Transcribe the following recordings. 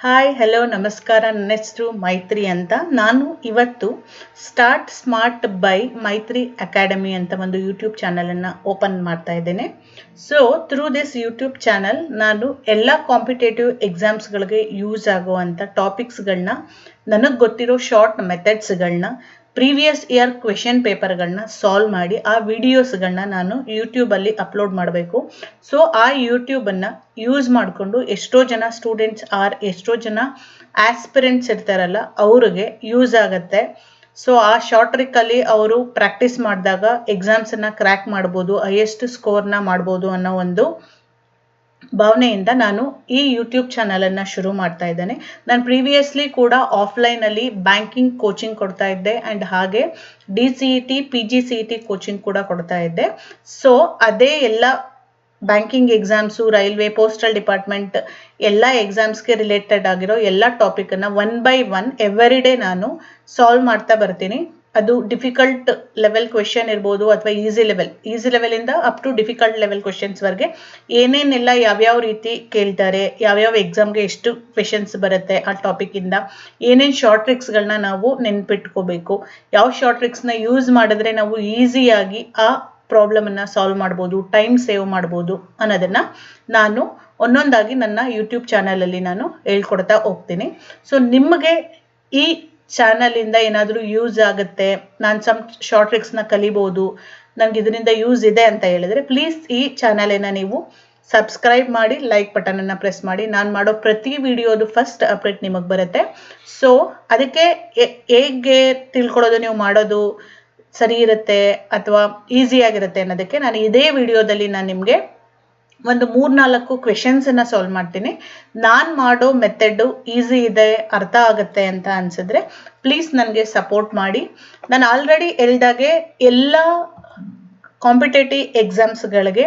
Hi hello ನಮಸ್ಕಾರ. ನನ್ನ ಹೆಸರು ಮೈತ್ರಿ ಅಂತ. ನಾನು ಇವತ್ತು start smart by Maitri academy ಅಂತ ಒಂದು ಯೂಟ್ಯೂಬ್ ಚಾನಲನ್ನು ಓಪನ್ ಮಾಡ್ತಾ ಇದ್ದೇನೆ. So through this YouTube channel ನಾನು ಎಲ್ಲ ಕಾಂಪಿಟೇಟಿವ್ ಎಕ್ಸಾಮ್ಸ್ಗಳಿಗೆ ಯೂಸ್ ಆಗುವಂಥ ಟಾಪಿಕ್ಸ್ಗಳನ್ನ, ನನಗೆ ಗೊತ್ತಿರೋ ಶಾರ್ಟ್ ಮೆಥಡ್ಸ್ಗಳನ್ನ, ಪ್ರೀವಿಯಸ್ ಇಯರ್ ಕ್ವೆಶನ್ ಪೇಪರ್ಗಳನ್ನ ಸಾಲ್ವ್ ಮಾಡಿ ಆ ವಿಡಿಯೋಸ್ಗಳನ್ನ ನಾನು ಯೂಟ್ಯೂಬಲ್ಲಿ ಅಪ್ಲೋಡ್ ಮಾಡಬೇಕು. ಸೊ ಆ ಯೂಟ್ಯೂಬನ್ನು ಯೂಸ್ ಮಾಡಿಕೊಂಡು ಎಷ್ಟೋ ಜನ ಸ್ಟೂಡೆಂಟ್ಸ್ ಎಷ್ಟೋ ಜನ ಆಸ್ಪಿರೆಂಟ್ಸ್ ಇರ್ತಾರಲ್ಲ ಅವ್ರಿಗೆ ಯೂಸ್ ಆಗುತ್ತೆ. ಸೊ ಆ ಶಾರ್ಟ್ ಟ್ರಿಕ್ಕಲ್ಲಿ ಅವರು ಪ್ರಾಕ್ಟೀಸ್ ಮಾಡಿದಾಗ ಎಕ್ಸಾಮ್ಸನ್ನು ಕ್ರ್ಯಾಕ್ ಮಾಡ್ಬೋದು, ಹೈಯೆಸ್ಟ್ ಸ್ಕೋರ್ನ ಮಾಡ್ಬೋದು ಅನ್ನೋ ಒಂದು ಭಾವನೆಯಿಂದ ನಾನು ಈ ಯೂಟ್ಯೂಬ್ ಚಾನಲನ್ನು ಶುರು ಮಾಡ್ತಾ ಇದ್ದೇನೆ. ನಾನು ಪ್ರೀವಿಯಸ್ಲಿ ಕೂಡ ಆಫ್ಲೈನಲ್ಲಿ ಬ್ಯಾಂಕಿಂಗ್ ಕೋಚಿಂಗ್ ಕೊಡ್ತಾ ಇದ್ದೆ ಆ್ಯಂಡ್ ಹಾಗೆ DCET PGCET ಕೋಚಿಂಗ್ ಕೂಡ ಕೊಡ್ತಾ ಇದ್ದೆ. ಸೊ ಅದೇ ಎಲ್ಲ banking exams, railway, postal department ಎಲ್ಲ ಎಕ್ಸಾಮ್ಸ್ಗೆ ರಿಲೇಟೆಡ್ ಆಗಿರೋ ಎಲ್ಲ ಟಾಪಿಕನ್ನು 1 by 1 ಎವ್ರಿ ಡೇ ನಾನು ಸಾಲ್ವ್ ಮಾಡ್ತಾ ಬರ್ತೀನಿ. ಅದು ಡಿಫಿಕಲ್ಟ್ ಲೆವೆಲ್ ಕ್ವೆಶನ್ ಇರ್ಬೋದು ಅಥವಾ ಈಸಿ ಲೆವೆಲಿಂದ ಅಪ್ ಟು ಡಿಫಿಕಲ್ಟ್ ಲೆವೆಲ್ ಕ್ವೆಶನ್ಸ್ವರೆಗೆ ಏನೇನೆಲ್ಲ ಯಾವ್ಯಾವ ರೀತಿ ಕೇಳ್ತಾರೆ, ಯಾವ್ಯಾವ ಎಕ್ಸಾಮ್ಗೆ ಎಷ್ಟು ಕ್ವೆಶನ್ಸ್ ಬರುತ್ತೆ, ಆ ಟಾಪಿಕ್ಕಿಂದ ಏನೇನು ಶಾರ್ಟ್ ಟ್ರಿಕ್ಸ್ಗಳನ್ನ ನಾವು ನೆನ್ಪಿಟ್ಕೋಬೇಕು, ಯಾವ ಶಾರ್ಟ್ ಟ್ರಿಕ್ಸ್ನ ಯೂಸ್ ಮಾಡಿದ್ರೆ ನಾವು ಈಸಿಯಾಗಿ ಆ ಪ್ರಾಬ್ಲಮನ್ನು ಸಾಲ್ವ್ ಮಾಡ್ಬೋದು, ಟೈಮ್ ಸೇವ್ ಮಾಡ್ಬೋದು ಅನ್ನೋದನ್ನು ನಾನು ಒಂದೊಂದಾಗಿ ನನ್ನ ಯೂಟ್ಯೂಬ್ ಚಾನಲಲ್ಲಿ ನಾನು ಹೇಳ್ಕೊಡ್ತಾ ಹೋಗ್ತೀನಿ. ಸೊ ನಿಮಗೆ ಈ ಚಾನಲಿಂದ ಏನಾದರೂ ಯೂಸ್ ಆಗುತ್ತೆ, ನಾನು ಸಮ್ ಶಾರ್ಟ್ ಟ್ರಿಕ್ಸ್ನ ಕಲಿಬೋದು, ನನಗೆ ಇದರಿಂದ ಯೂಸ್ ಇದೆ ಅಂತ ಹೇಳಿದ್ರೆ ಪ್ಲೀಸ್ ಈ ಚಾನಲನ್ನು ನೀವು ಸಬ್ಸ್ಕ್ರೈಬ್ ಮಾಡಿ, ಲೈಕ್ ಬಟನನ್ನು ಪ್ರೆಸ್ ಮಾಡಿ. ನಾನು ಮಾಡೋ ಪ್ರತಿ ವಿಡಿಯೋದು ಫಸ್ಟ್ ಅಪ್ಡೇಟ್ ನಿಮಗೆ ಬರುತ್ತೆ. ಸೊ ಅದಕ್ಕೆ ಹೇಗೆ ತಿಳ್ಕೊಳ್ಳೋದು, ನೀವು ಮಾಡೋದು ಸರಿ ಇರುತ್ತೆ ಅಥವಾ ಈಸಿಯಾಗಿರುತ್ತೆ ಅನ್ನೋದಕ್ಕೆ ನಾನು ಇದೇ ವಿಡಿಯೋದಲ್ಲಿ ನಾನು ನಿಮಗೆ ಒಂದು 3-4 ಕ್ವೆಶನ್ಸನ್ನು ಸಾಲ್ವ್ ಮಾಡ್ತೀನಿ. ನಾನು ಮಾಡೋ ಮೆಥಡು ಈಸಿ ಇದೆ, ಅರ್ಥ ಆಗುತ್ತೆ ಅಂತ ಅನಿಸಿದ್ರೆ ಪ್ಲೀಸ್ ನನಗೆ ಸಪೋರ್ಟ್ ಮಾಡಿ. ನಾನು ಆಲ್ರೆಡಿ ಹೇಳ್ದಾಗೆ ಎಲ್ಲ ಕಾಂಪಿಟೇಟಿವ್ ಎಕ್ಸಾಮ್ಸ್ಗಳಿಗೆ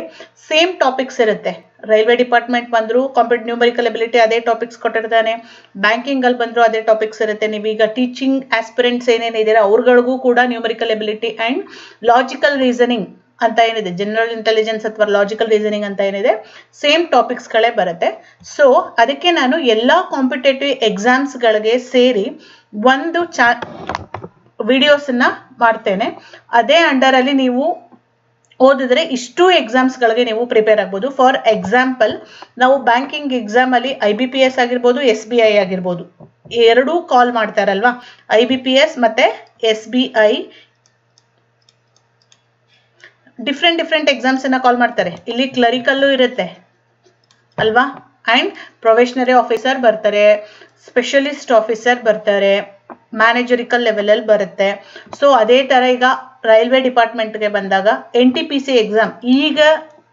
ಸೇಮ್ ಟಾಪಿಕ್ಸ್ ಇರುತ್ತೆ. ರೈಲ್ವೆ ಡಿಪಾರ್ಟ್ಮೆಂಟ್ ಬಂದರೂ ನ್ಯೂಮರಿಕಲ್ ಎಬಿಲಿಟಿ ಅದೇ ಟಾಪಿಕ್ಸ್ ಕೊಟ್ಟಿರ್ತಾನೆ, ಬ್ಯಾಂಕಿಂಗಲ್ಲಿ ಬಂದರೂ ಅದೇ ಟಾಪಿಕ್ಸ್ ಇರುತ್ತೆ. ನೀವೀಗ ಟೀಚಿಂಗ್ ಆಸ್ಪಿರೆಂಟ್ಸ್ ಏನೇನಿದ್ದೀರಾ ಅವ್ರಗಳಿಗೂ ಕೂಡ numerical ability and logical reasoning ಅಂತ ಏನಿದೆ, ಜನರಲ್ ಇಂಟೆಲಿಜೆನ್ಸ್ ಅಥವಾ ಲಾಜಿಕಲ್ ರೀಸನಿಂಗ್ ಅಂತ ಏನಿದೆ, ಸೇಮ್ ಟಾಪಿಕ್ಸ್ಗಳೇ ಬರುತ್ತೆ. ಸೊ ಅದಕ್ಕೆ ನಾನು ಎಲ್ಲ ಕಾಂಪಿಟೇಟಿವ್ ಎಕ್ಸಾಮ್ಸ್ಗಳಿಗೆ ಸೇರಿ ಒಂದು ವಿಡಿಯೋಸನ್ನು ಮಾಡ್ತೇನೆ. ಅದೇ ಅಂಡರಲ್ಲಿ ನೀವು ಓದಿದ್ರೆ ಇಷ್ಟು ಎಕ್ಸಾಮ್ಸ್ಗಳಿಗೆ ನೀವು ಪ್ರಿಪೇರ್ ಆಗ್ಬೋದು. ಫಾರ್ ಎಕ್ಸಾಂಪಲ್, ನಾವು ಬ್ಯಾಂಕಿಂಗ್ ಎಕ್ಸಾಮಲ್ಲಿ IBPS ಆಗಿರ್ಬೋದು, SBI ಆಗಿರ್ಬೋದು, ಎರಡೂ ಕಾಲ್ ಮಾಡ್ತಾರಲ್ವಾ, IBPS ಮತ್ತು SBI ಡಿಫ್ರೆಂಟ್ ಎಕ್ಸಾಮ್ಸನ್ನು ಕಾಲ್ ಮಾಡ್ತಾರೆ. ಇಲ್ಲಿ ಕ್ಲರಿಕಲ್ಲು ಇರುತ್ತೆ ಅಲ್ವಾ, ಆ್ಯಂಡ್ ಪ್ರೊಬೇಷನರಿ ಆಫೀಸರ್ ಬರ್ತಾರೆ, ಸ್ಪೆಷಲಿಸ್ಟ್ ಆಫೀಸರ್ ಬರ್ತಾರೆ, ಮ್ಯಾನೇಜರಿಕಲ್ ಲೆವೆಲಲ್ಲಿ ಬರುತ್ತೆ. ಸೊ ಅದೇ ಥರ ಈಗ ರೈಲ್ವೆ ಡಿಪಾರ್ಟ್ಮೆಂಟ್ಗೆ ಬಂದಾಗ NTPC ಎಕ್ಸಾಮ್, ಈಗ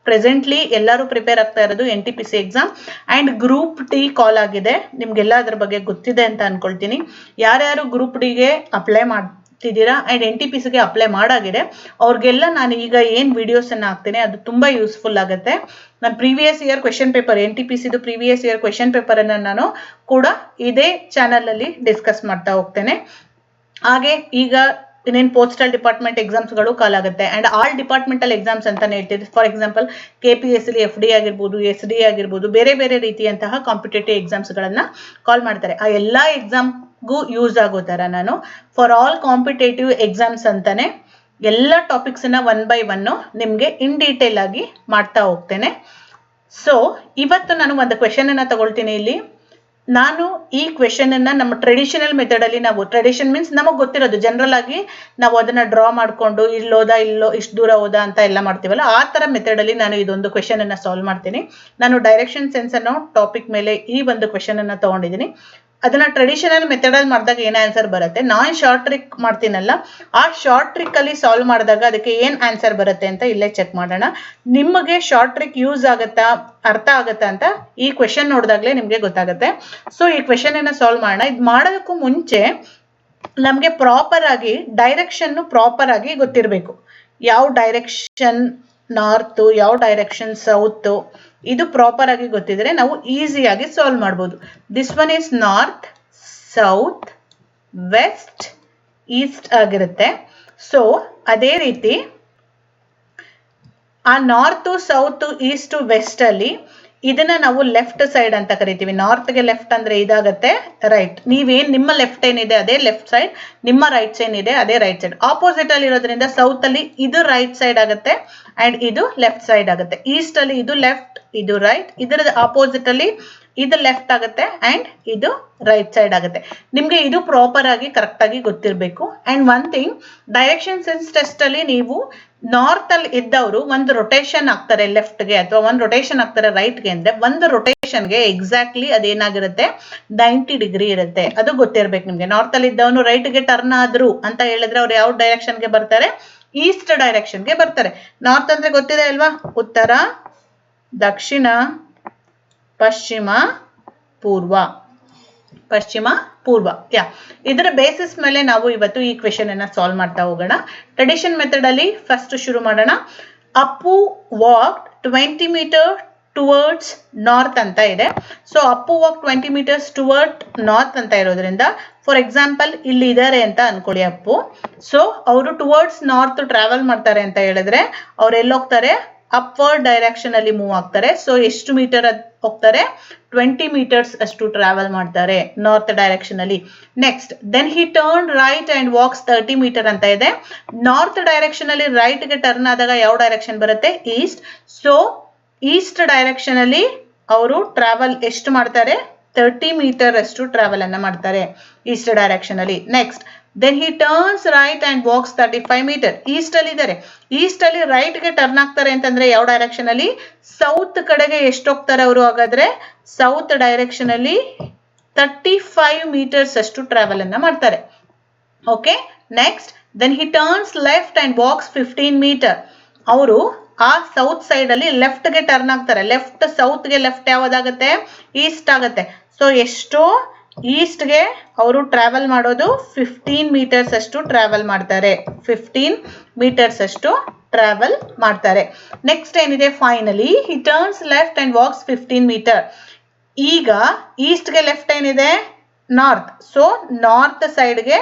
ಪ್ರೆಸೆಂಟ್ಲಿ ಎಲ್ಲರೂ ಪ್ರಿಪೇರ್ ಆಗ್ತಾ ಇರೋದು NTPC exam and group D ಕಾಲ್ ಆಗಿದೆ. ನಿಮಗೆಲ್ಲ ಅದ್ರ ಬಗ್ಗೆ ಗೊತ್ತಿದೆ ಅಂತ ಅಂದ್ಕೊಳ್ತೀನಿ. ಯಾರ್ಯಾರು ಗ್ರೂಪ್ Dಗೆ ಅಪ್ಲೈ ಮಾಡ್ತಿದ್ದೀರಾ ಆ್ಯಂಡ್ NTPCಗೆ ಅಪ್ಲೈ ಮಾಡಾಗಿದೆ ಅವ್ರಿಗೆಲ್ಲ ನಾನು ಈಗ ಏನು ವಿಡಿಯೋಸನ್ನು ಹಾಕ್ತೀನಿ ಅದು ತುಂಬ ಯೂಸ್ಫುಲ್ ಆಗುತ್ತೆ. ನಾನು ಪ್ರೀವಿಯಸ್ ಇಯರ್ ಕ್ವೆಶನ್ ಪೇಪರ್, NTPCದು ಪ್ರೀವಿಯಸ್ ಇಯರ್ ಕ್ವೆಶನ್ ಪೇಪರನ್ನು ನಾನು ಕೂಡ ಇದೇ ಚಾನಲಲ್ಲಿ ಡಿಸ್ಕಸ್ ಮಾಡ್ತಾ ಹೋಗ್ತೇನೆ. ಹಾಗೆ ಈಗ ಇನ್ನೇನು ಪೋಸ್ಟಲ್ ಡಿಪಾರ್ಟ್ಮೆಂಟ್ ಎಕ್ಸಾಮ್ಸ್ಗಳು ಕಾಲ್ ಆಗುತ್ತೆ ಆ್ಯಂಡ್ ಆಲ್ ಡಿಪಾರ್ಟ್ಮೆಂಟಲ್ ಎಕ್ಸಾಮ್ಸ್ ಅಂತಾನೆ ಹೇಳ್ತಿದ್ದೆ. ಫಾರ್ ಎಕ್ಸಾಂಪಲ್ KPSCಲಿ FD ಆಗಿರ್ಬೋದು, SD ಆಗಿರ್ಬೋದು, ಬೇರೆ ಬೇರೆ ರೀತಿಯಂತಹ ಕಾಂಪಿಟೇಟಿವ್ ಎಕ್ಸಾಮ್ಸ್ಗಳನ್ನು ಕಾಲ್ ಮಾಡ್ತಾರೆ. ಆ ಎಲ್ಲ ಎಕ್ಸಾಮ್ಗೂ ಯೂಸ್ ಆಗೋ ಥರ ನಾನು ಫಾರ್ ಆಲ್ ಕಾಂಪಿಟೇಟಿವ್ ಎಕ್ಸಾಮ್ಸ್ ಅಂತಾನೆ ಎಲ್ಲ ಟಾಪಿಕ್ಸನ್ನು 1 by 1 ನಿಮಗೆ ಇನ್ ಡೀಟೇಲ್ ಆಗಿ ಮಾಡ್ತಾ ಹೋಗ್ತೇನೆ. ಸೊ ಇವತ್ತು ನಾನು ಒಂದು ಕ್ವೆಶನನ್ನು ತಗೊಳ್ತೀನಿ. ಇಲ್ಲಿ ನಾನು ಈ ಕ್ವೆಶನನ್ನು ನಮ್ಮ ಟ್ರೆಡಿಷನಲ್ ಮೆಥಡಲ್ಲಿ, ನಾವು ಟ್ರೆಡಿಷನ್ ಮೀನ್ಸ್ ನಮಗೆ ಗೊತ್ತಿರೋದು ಜನರಲ್ ಆಗಿ ನಾವು ಅದನ್ನು ಡ್ರಾ ಮಾಡಿಕೊಂಡು ಇಲ್ಲೋದಾ ಇಷ್ಟು ದೂರ ಹೋದಾ ಅಂತ ಎಲ್ಲ ಮಾಡ್ತೀವಲ್ಲ, ಆ ಥರ ಮೆಥಡಲ್ಲಿ ನಾನು ಇದೊಂದು ಕ್ವೆಶನನ್ನು ಸಾಲ್ವ್ ಮಾಡ್ತೀನಿ. ನಾನು ಡೈರೆಕ್ಷನ್ ಸೆನ್ಸ್ ಅನ್ನೋ ಟಾಪಿಕ್ ಮೇಲೆ ಈ ಒಂದು ಕ್ವೆಶನನ್ನು ತೊಗೊಂಡಿದ್ದೀನಿ. ಅದನ್ನು ಟ್ರೆಡಿಷನಲ್ ಮೆಥಡಲ್ಲಿ ಮಾಡಿದಾಗ ಏನು ಆನ್ಸರ್ ಬರುತ್ತೆ, ನಾನು ಶಾರ್ಟ್ ಟ್ರಿಕ್ ಮಾಡ್ತೀನಲ್ಲ ಆ ಶಾರ್ಟ್ ಟ್ರಿಕ್ಕಲ್ಲಿ ಸಾಲ್ವ್ ಮಾಡಿದಾಗ ಅದಕ್ಕೆ ಏನು ಆನ್ಸರ್ ಬರುತ್ತೆ ಅಂತ ಇಲ್ಲೇ ಚೆಕ್ ಮಾಡೋಣ. ನಿಮಗೆ ಶಾರ್ಟ್ ಟ್ರಿಕ್ ಯೂಸ್ ಆಗುತ್ತಾ, ಅರ್ಥ ಆಗುತ್ತಾ ಅಂತ ಈ ಕ್ವೆಶನ್ ನೋಡಿದಾಗಲೇ ನಿಮಗೆ ಗೊತ್ತಾಗುತ್ತೆ. ಸೊ ಈ ಕ್ವೆಶನನ್ನು ಸಾಲ್ವ್ ಮಾಡೋಣ. ಇದು ಮಾಡೋದಕ್ಕೂ ಮುಂಚೆ ನಮಗೆ ಪ್ರಾಪರ್ ಆಗಿ ಡೈರೆಕ್ಷನ್ನು ಪ್ರಾಪರ್ ಆಗಿ ಗೊತ್ತಿರಬೇಕು. ಯಾವ ಡೈರೆಕ್ಷನ್ ನಾರ್ತು, ಯಾವ ಡೈರೆಕ್ಷನ್ ಸೌತು, ಇದು ಪ್ರಾಪರ್ ಆಗಿ ಗೊತ್ತಿದ್ರೆ ನಾವು ಈಸಿಯಾಗಿ ಸಾಲ್ವ್ ಮಾಡ್ಬೋದು. This one is north, south, west, east ಆಗಿರುತ್ತೆ. ಸೊ ಅದೇ ರೀತಿ ಆ ನಾರ್ತು, ಸೌತು, ಈಸ್ಟು, ವೆಸ್ಟಲ್ಲಿ ಇದನ್ನ ನಾವು ಲೆಫ್ಟ್ ಸೈಡ್ ಅಂತ ಕರಿತೀವಿ. ನಾರ್ತ್ಗೆ ಲೆಫ್ಟ್ ಅಂದ್ರೆ ಇದಾಗತ್ತೆ ರೈಟ್. ನೀವೇನ್ ನಿಮ್ಮ ಲೆಫ್ಟ್ ಏನಿದೆ ಅದೇ ಲೆಫ್ಟ್ ಸೈಡ್, ನಿಮ್ಮ ರೈಟ್ ಏನಿದೆ ಅದೇ ರೈಟ್ ಸೈಡ್. ಆಪೋಸಿಟ್ ಅಲ್ಲಿ ಇರೋದ್ರಿಂದ ಸೌತ್ ಅಲ್ಲಿ ಇದು ರೈಟ್ ಸೈಡ್ ಆಗುತ್ತೆ ಅಂಡ್ ಇದು ಲೆಫ್ಟ್ ಸೈಡ್ ಆಗುತ್ತೆ. ಈಸ್ಟ್ ಅಲ್ಲಿ ಇದು ಲೆಫ್ಟ್, ಇದು ರೈಟ್, ಇದರ ಆಪೋಸಿಟ್ ಅಲ್ಲಿ ಇದು ಲೆಫ್ಟ್ ಆಗುತ್ತೆ ಅಂಡ್ ಇದು ರೈಟ್ ಸೈಡ್ ಆಗುತ್ತೆ. ನಿಮ್ಗೆ ಇದು ಪ್ರಾಪರ್ ಆಗಿ ಕರೆಕ್ಟ್ ಆಗಿ ಗೊತ್ತಿರಬೇಕು. And one thing, direction sense test ಅಲ್ಲಿ ನೀವು ನಾರ್ತ್ ಅಲ್ಲಿ ಇದ್ದವರು ಒಂದು ರೊಟೇಷನ್ ಆಗ್ತಾರೆ ಲೆಫ್ಟ್ಗೆ ಅಥವಾ ಒಂದು ರೊಟೇಷನ್ ಆಗ್ತಾರೆ ರೈಟ್ಗೆ ಅಂದ್ರೆ ಒಂದು ರೊಟೇಷನ್ಗೆ ಎಕ್ಸಾಕ್ಟ್ಲಿ ಅದೇನಾಗಿರುತ್ತೆ 90 ಡಿಗ್ರಿ ಇರುತ್ತೆ. ಅದು ಗೊತ್ತಿರ್ಬೇಕು ನಿಮ್ಗೆ. ನಾರ್ತ್ ಅಲ್ಲಿ ಇದ್ದವನು ರೈಟ್ಗೆ ಟರ್ನ್ ಆದ್ರು ಅಂತ ಹೇಳಿದ್ರೆ ಅವ್ರು ಯಾವ ಡೈರೆಕ್ಷನ್ಗೆ ಬರ್ತಾರೆ? ಈಸ್ಟ್ ಡೈರೆಕ್ಷನ್ಗೆ ಬರ್ತಾರೆ. ನಾರ್ತ್ ಅಂದ್ರೆ ಗೊತ್ತಿದೆ ಅಲ್ವಾ? ಉತ್ತರ, ದಕ್ಷಿಣ, ಪಶ್ಚಿಮ, ಪೂರ್ವ. ಪಶ್ಚಿಮ, ಪೂರ್ವ. ಇದರ ಬೇಸಿಸ್ ಮೇಲೆ ನಾವು ಇವತ್ತು ಈ ಕ್ವೆಶನ್ ಅನ್ನ ಸಾಲ್ವ್ ಮಾಡ್ತಾ ಹೋಗೋಣ. ಟ್ರೆಡಿಷನ್ ಮೆಥಡ್ ಅಲ್ಲಿ ಫಸ್ಟ್ ಶುರು ಮಾಡೋಣ. Appu walk 20 metre towards north ಅಂತ ಇದೆ. So Appu walk 20 metres toward north ಅಂತ ಇರೋದ್ರಿಂದ, ಫಾರ್ ಎಕ್ಸಾಂಪಲ್ ಇಲ್ಲಿ ಇದಾರೆ ಅಂತ ಅನ್ಕೊಳ್ಳಿ ಅಪ್ಪು. ಸೊ ಅವರು ಟುವರ್ಡ್ಸ್ ನಾರ್ತ್ ಟ್ರಾವೆಲ್ ಮಾಡ್ತಾರೆ ಅಂತ ಹೇಳಿದ್ರೆ ಅವ್ರು ಎಲ್ಲಿ ಹೋಗ್ತಾರೆ? ಅಪ್ವರ್ಡ್ ಡೈರೆಕ್ಷನ್ ಅಲ್ಲಿ ಮೂವ್ ಆಗ್ತಾರೆ. ಸೊ ಎಷ್ಟು ಮೀಟರ್ ಹೋಗ್ತಾರೆ? 20 ಮೀಟರ್ಸ್ ಅಷ್ಟು ಟ್ರಾವೆಲ್ ಮಾಡ್ತಾರೆ ನಾರ್ತ್ ಡೈರೆಕ್ಷನ್ ಅಲ್ಲಿ. Next, then he turn right and walks 30 metre ಅಂತ ಇದೆ. ನಾರ್ತ್ ಡೈರೆಕ್ಷನ್ ಅಲ್ಲಿ ರೈಟ್ ಗೆ ಟರ್ನ್ ಆದಾಗ ಯಾವ ಡೈರೆಕ್ಷನ್ ಬರುತ್ತೆ? ಈಸ್ಟ್. ಸೊ ಈಸ್ಟ್ ಡೈರೆಕ್ಷನ್ ಅಲ್ಲಿ ಅವರು ಟ್ರಾವೆಲ್ ಎಷ್ಟು ಮಾಡ್ತಾರೆ? 30 ಮೀಟರ್ ಅಷ್ಟು ಟ್ರಾವೆಲ್ ಅನ್ನ ಮಾಡ್ತಾರೆ ಈಸ್ಟ್ ಡೈರೆಕ್ಷನ್ ಅಲ್ಲಿ. Next, then he turns right and walks 35 metre. East ಅಲ್ಲಿ ಇದ್ದಾರೆ. ಈಸ್ಟ್ ಅಲ್ಲಿ ರೈಟ್ ಗೆ ಟರ್ನ್ ಆಗ್ತಾರೆ ಅಂತಂದ್ರೆ ಯಾವ ಡೈರೆಕ್ಷನ್ ಅಲ್ಲಿ? ಸೌತ್ ಕಡೆಗೆ ಎಷ್ಟು ಹೋಗ್ತಾರೆ ಅವರು? ಹಾಗಾದ್ರೆ ಸೌತ್ ಡೈರೆಕ್ಷನ್ ಅಲ್ಲಿ 35 ಮೀಟರ್ಸ್ ಅಷ್ಟು ಟ್ರಾವೆಲ್ ಅನ್ನ ಮಾಡ್ತಾರೆ. Okay. Next, then he turns left and walks 15 metre. ಅವರು ಆ ಸೌತ್ ಸೈಡ್ ಅಲ್ಲಿ ಲೆಫ್ಟ್ ಗೆ ಟರ್ನ್ ಆಗ್ತಾರೆ. ಲೆಫ್ಟ್ ಸೌತ್ ಗೆ ಲೆಫ್ಟ್ ಯಾವ್ದಾಗತ್ತೆ? ಈಸ್ಟ್ ಆಗತ್ತೆ. ಸೊ ಎಷ್ಟು ಈಸ್ಟ್ ಗೆ ಅವರು ಟ್ರಾವೆಲ್ ಮಾಡೋದು 15 ಮೀಟರ್ಸ್ ಅಷ್ಟು ಟ್ರಾವೆಲ್ ಮಾಡ್ತಾರೆ. 15 ಮೀಟರ್ಸ್ ಅಷ್ಟು ಟ್ರಾವೆಲ್ ಮಾಡ್ತಾರೆ. ನೆಕ್ಸ್ಟ್ ಏನಿದೆ? Finally he turns left and walks 15 metre. ಈಗ ಈಸ್ಟ್ ಗೆ ಲೆಫ್ಟ್ ಏನಿದೆ? ನಾರ್ತ್. ಸೊ ನಾರ್ತ್ ಸೈಡ್ ಗೆ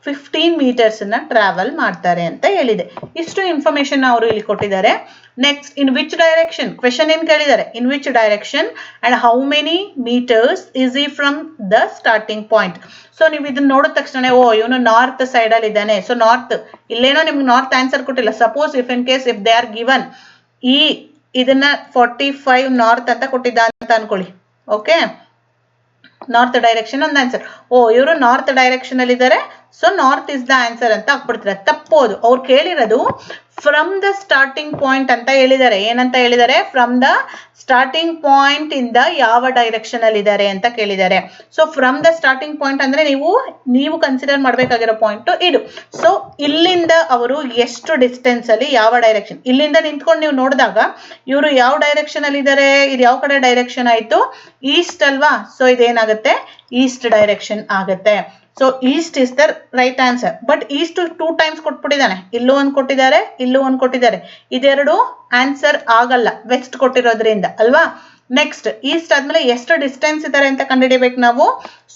15 ಮೀಟರ್ಸ್ ಅನ್ನ ಟ್ರಾವೆಲ್ ಮಾಡ್ತಾರೆ ಅಂತ ಹೇಳಿದೆ. ಇಷ್ಟು ಇನ್ಫಾರ್ಮೇಶನ್ ಅವರು ಇಲ್ಲಿ ಕೊಟ್ಟಿದ್ದಾರೆ. Next, in which direction? Question ಏನ್ ಕೇಳಿದ್ದಾರೆ? In which direction and how many meters is ಈ from the starting point. So ನೀವು ಇದನ್ನ ನೋಡಿದ ತಕ್ಷಣ ಓ ಇವನು ನಾರ್ತ್ ಸೈಡ್ ಅಲ್ಲಿ ಇದ್ದಾನೆ. ಸೊ ನಾರ್ತ್, ಇಲ್ಲೇನೋ ನಿಮ್ಗೆ ನಾರ್ತ್ ಆನ್ಸರ್ ಕೊಟ್ಟಿಲ್ಲ. Suppose if in case if they are given ಈ ಇದನ್ನ 45 ನಾರ್ತ್ ಅಂತ ಕೊಟ್ಟಿದ್ದ ಅಂತ ಅನ್ಕೊಳ್ಳಿ. ಓಕೆ, ನಾರ್ತ್ ಡೈರೆಕ್ಷನ್ ಒಂದು ಆನ್ಸರ್. ಓ ಇವರು ನಾರ್ತ್ ಡೈರೆಕ್ಷನ್ ಅಲ್ಲಿ ಇದ್ದಾರೆ, so north is the answer ಅಂತ ಹಾಕ್ಬಿಡ್ತಾರೆ. ತಪ್ಪೋದು. ಅವ್ರು ಕೇಳಿರೋದು ಫ್ರಮ್ ದ ಸ್ಟಾರ್ಟಿಂಗ್ ಪಾಯಿಂಟ್ ಅಂತ ಹೇಳಿದ್ದಾರೆ. ಏನಂತ ಹೇಳಿದ್ದಾರೆ? ಫ್ರಮ್ ದ ಸ್ಟಾರ್ಟಿಂಗ್ ಪಾಯಿಂಟ್ ಇಂದ ಯಾವ ಡೈರೆಕ್ಷನ್ ಅಲ್ಲಿ ಇದ್ದಾರೆ ಅಂತ ಕೇಳಿದ್ದಾರೆ. So from the starting point ಅಂದ್ರೆ ನೀವು ಕನ್ಸಿಡರ್ ಮಾಡ್ಬೇಕಾಗಿರೋ ಪಾಯಿಂಟ್ ಇದು. ಸೊ ಇಲ್ಲಿಂದ ಅವರು ಎಷ್ಟು ಡಿಸ್ಟೆನ್ಸ್ ಅಲ್ಲಿ ಯಾವ ಡೈರೆಕ್ಷನ್, ಇಲ್ಲಿಂದ ನಿಂತ್ಕೊಂಡು ನೀವು ನೋಡಿದಾಗ ಇವರು ಯಾವ ಡೈರೆಕ್ಷನ್ ಅಲ್ಲಿ ಇದ್ದಾರೆ? ಇದು ಯಾವ ಕಡೆ ಡೈರೆಕ್ಷನ್ ಆಯ್ತು? ಈಸ್ಟ್ ಅಲ್ವಾ? ಸೊ ಇದೇನಾಗುತ್ತೆ? ಈಸ್ಟ್ ಡೈರೆಕ್ಷನ್ ಆಗುತ್ತೆ. So east is the right answer. But east 2 times ಕೊಟ್ಬಿಟ್ಟಿದ್ದಾನೆ. ಇಲ್ಲೂ ಒಂದು ಕೊಟ್ಟಿದ್ದಾರೆ, ಇಲ್ಲೂ ಒಂದು ಕೊಟ್ಟಿದ್ದಾರೆ. ಇದೆರಡು ಆನ್ಸರ್ ಆಗಲ್ಲ ವೆಸ್ಟ್ ಕೊಟ್ಟಿರೋದ್ರಿಂದ ಅಲ್ವಾ. ನೆಕ್ಸ್ಟ್, ಈಸ್ಟ್ ಆದ್ಮೇಲೆ ಎಷ್ಟು ಡಿಸ್ಟೆನ್ಸ್ ಇದ್ದಾರೆ ಅಂತ ಕಂಡುಹಿಡಿಬೇಕು ನಾವು.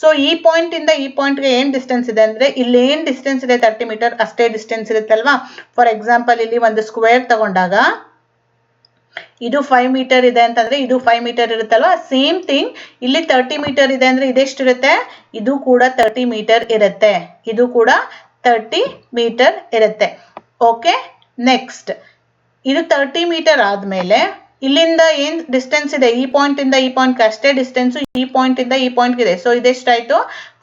ಸೊ ಈ ಪಾಯಿಂಟ್ ಇಂದ ಈ ಪಾಯಿಂಟ್ಗೆ ಏನ್ ಡಿಸ್ಟೆನ್ಸ್ ಇದೆ ಅಂದ್ರೆ ಇಲ್ಲಿ ಏನ್ ಡಿಸ್ಟೆನ್ಸ್ ಇದೆ 30 ಮೀಟರ್ ಅಷ್ಟೇ ಡಿಸ್ಟೆನ್ಸ್ ಇರುತ್ತಲ್ವಾ. ಫಾರ್ ಎಕ್ಸಾಂಪಲ್ ಇಲ್ಲಿ ಒಂದು ಸ್ಕ್ವೇರ್ ತಗೊಂಡಾಗ ಇದು 5 ಮೀಟರ್ ಇದೆ ಅಂತಂದ್ರೆ ಇದು 5 ಮೀಟರ್ ಇರುತ್ತಲ್ವಾ. ಸೇಮ್ ಥಿಂಗ್ ಇಲ್ಲಿ 30 ಮೀಟರ್ ಇದೆ ಅಂದ್ರೆ ಇದೆಷ್ಟಿರುತ್ತೆ? ಇದು ಕೂಡ 30 ಮೀಟರ್ ಇರುತ್ತೆ. ಇದು ಕೂಡ 30 ಮೀಟರ್ ಇರುತ್ತೆ. ಓಕೆ. ನೆಕ್ಸ್ಟ್, ಇದು 30 ಮೀಟರ್ ಆದ್ಮೇಲೆ ಇಲ್ಲಿಂದ ಏನ್ ಡಿಸ್ಟೆನ್ಸ್ ಇದೆ? ಈ ಪಾಯಿಂಟ್ ಇಂದ ಈ ಪಾಯಿಂಟ್ ಅಷ್ಟೇ ಡಿಸ್ಟೆನ್ಸ್ ಈ ಪಾಯಿಂಟ್ ಇಂದ ಈ ಪಾಯಿಂಟ್ ಇದೆ. ಸೊ ಇದೆಷ್ಟಾಯ್ತು?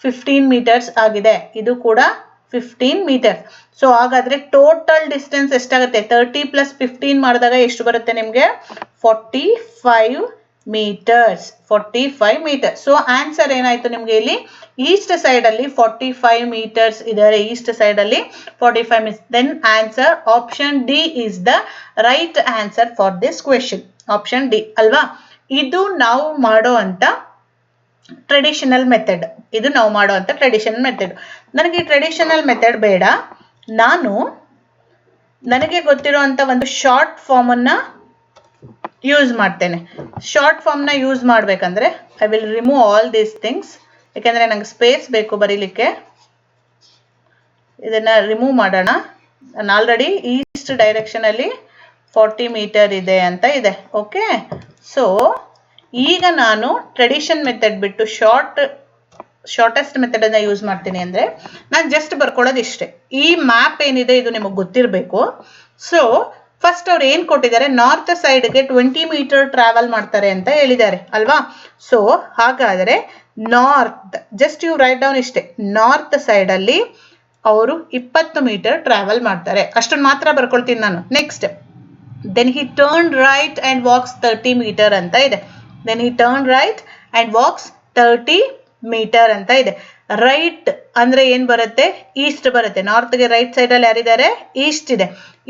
15 ಮೀಟರ್ಸ್ ಆಗಿದೆ. ಇದು ಕೂಡ 15 ಮೀಟರ್. ಸೊ ಹಾಗಾದ್ರೆ ಟೋಟಲ್ ಡಿಸ್ಟೆನ್ಸ್ ಎಷ್ಟಾಗುತ್ತೆ? 30 ಪ್ಲಸ್ 15 ಮಾಡಿದಾಗ ಎಷ್ಟು ಬರುತ್ತೆ ನಿಮ್ಗೆ? 45 ಮೀಟರ್ಸ್. 45 ಮೀಟರ್. ಸೊ ಆನ್ಸರ್ ಏನಾಯ್ತು ನಿಮ್ಗೆ? ಇಲ್ಲಿ ಈಸ್ಟ್ ಸೈಡ್ ಅಲ್ಲಿ 45 ಮೀಟರ್ಸ್ ಇದಾರೆ. ಈಸ್ಟ್ ಸೈಡ್ ಅಲ್ಲಿ 45 metres. Then answer option D is the right answer for this question. Option D ಅಲ್ವಾ. ಇದು ನಾವು ಮಾಡೋ ಅಂತ ಟ್ರೆಡಿಷನಲ್ ಮೆಥಡ್. ಇದು ನಾವು ಮಾಡುವಂತ ಟ್ರೆಡಿಷನಲ್ ಮೆಥಡ್. ನನಗೆ ಟ್ರೆಡಿಷನಲ್ ಮೆಥಡ್ ಬೇಡ. ನನಗೆ ಗೊತ್ತಿರುವಂತ ಒಂದು ಶಾರ್ಟ್ ಫಾರ್ಮ್ ಅನ್ನ ಯೂಸ್ ಮಾಡ್ತೇನೆ. ಶಾರ್ಟ್ ಫಾರ್ಮ್ ನ ಯೂಸ್ ಮಾಡ್ಬೇಕಂದ್ರೆ I will remove all these things. ಯಾಕಂದ್ರೆ ನಂಗೆ ಸ್ಪೇಸ್ ಬೇಕು ಬರೀಲಿಕ್ಕೆ. ಇದನ್ನ ರಿಮೂವ್ ಮಾಡೋಣ. ನಾನು ಆಲ್ರೆಡಿ ಈಸ್ಟ್ ಡೈರೆಕ್ಷನ್ ಅಲ್ಲಿ 40 ಮೀಟರ್ ಇದೆ ಅಂತ ಇದೆ. ಓಕೆ. ಸೊ ಈಗ ನಾನು ಟ್ರೆಡಿಷನ್ ಮೆಥಡ್ ಬಿಟ್ಟು ಶಾರ್ಟೆಸ್ಟ್ ಮೆಥಡ್ ಅನ್ನ ಯೂಸ್ ಮಾಡ್ತೀನಿ. ಅಂದ್ರೆ ನಾನು ಜಸ್ಟ್ ಬರ್ಕೊಳ್ಳೋದು ಇಷ್ಟೇ. ಈ ಮ್ಯಾಪ್ ಏನಿದೆ ಇದು ನಿಮಗೆ ಗೊತ್ತಿರಬೇಕು. ಸೊ ಫಸ್ಟ್ ಅವ್ರು ಏನ್ ಕೊಟ್ಟಿದ್ದಾರೆ, ನಾರ್ತ್ ಸೈಡ್ಗೆ 20 ಮೀಟರ್ ಟ್ರಾವೆಲ್ ಮಾಡ್ತಾರೆ ಅಂತ ಹೇಳಿದ್ದಾರೆ ಅಲ್ವಾ. ಸೊ ಹಾಗಾದ್ರೆ north, just you write down ಇಷ್ಟೇ, ನಾರ್ತ್ ಸೈಡ್ ಅಲ್ಲಿ ಅವರು 20 ಮೀಟರ್ ಟ್ರಾವೆಲ್ ಮಾಡ್ತಾರೆ, ಅಷ್ಟನ್ನು ಮಾತ್ರ ಬರ್ಕೊಳ್ತೀನಿ ನಾನು. Next, then he turn right and walks 30 metre ಅಂತ ಇದೆ. Then he turn right and walks 30 metre ಅಂತ ಇದೆ. ರೈಟ್ ಅಂದ್ರೆ ಏನ್ ಬರುತ್ತೆ, ಈಸ್ಟ್ ಬರುತ್ತೆ. ನಾರ್ತ್ಗೆ ರೈಟ್ ಸೈಡ್ ಅಲ್ಲಿ ಯಾರಿದ್ದಾರೆ, ಈಸ್ಟ್ ಇದೆ.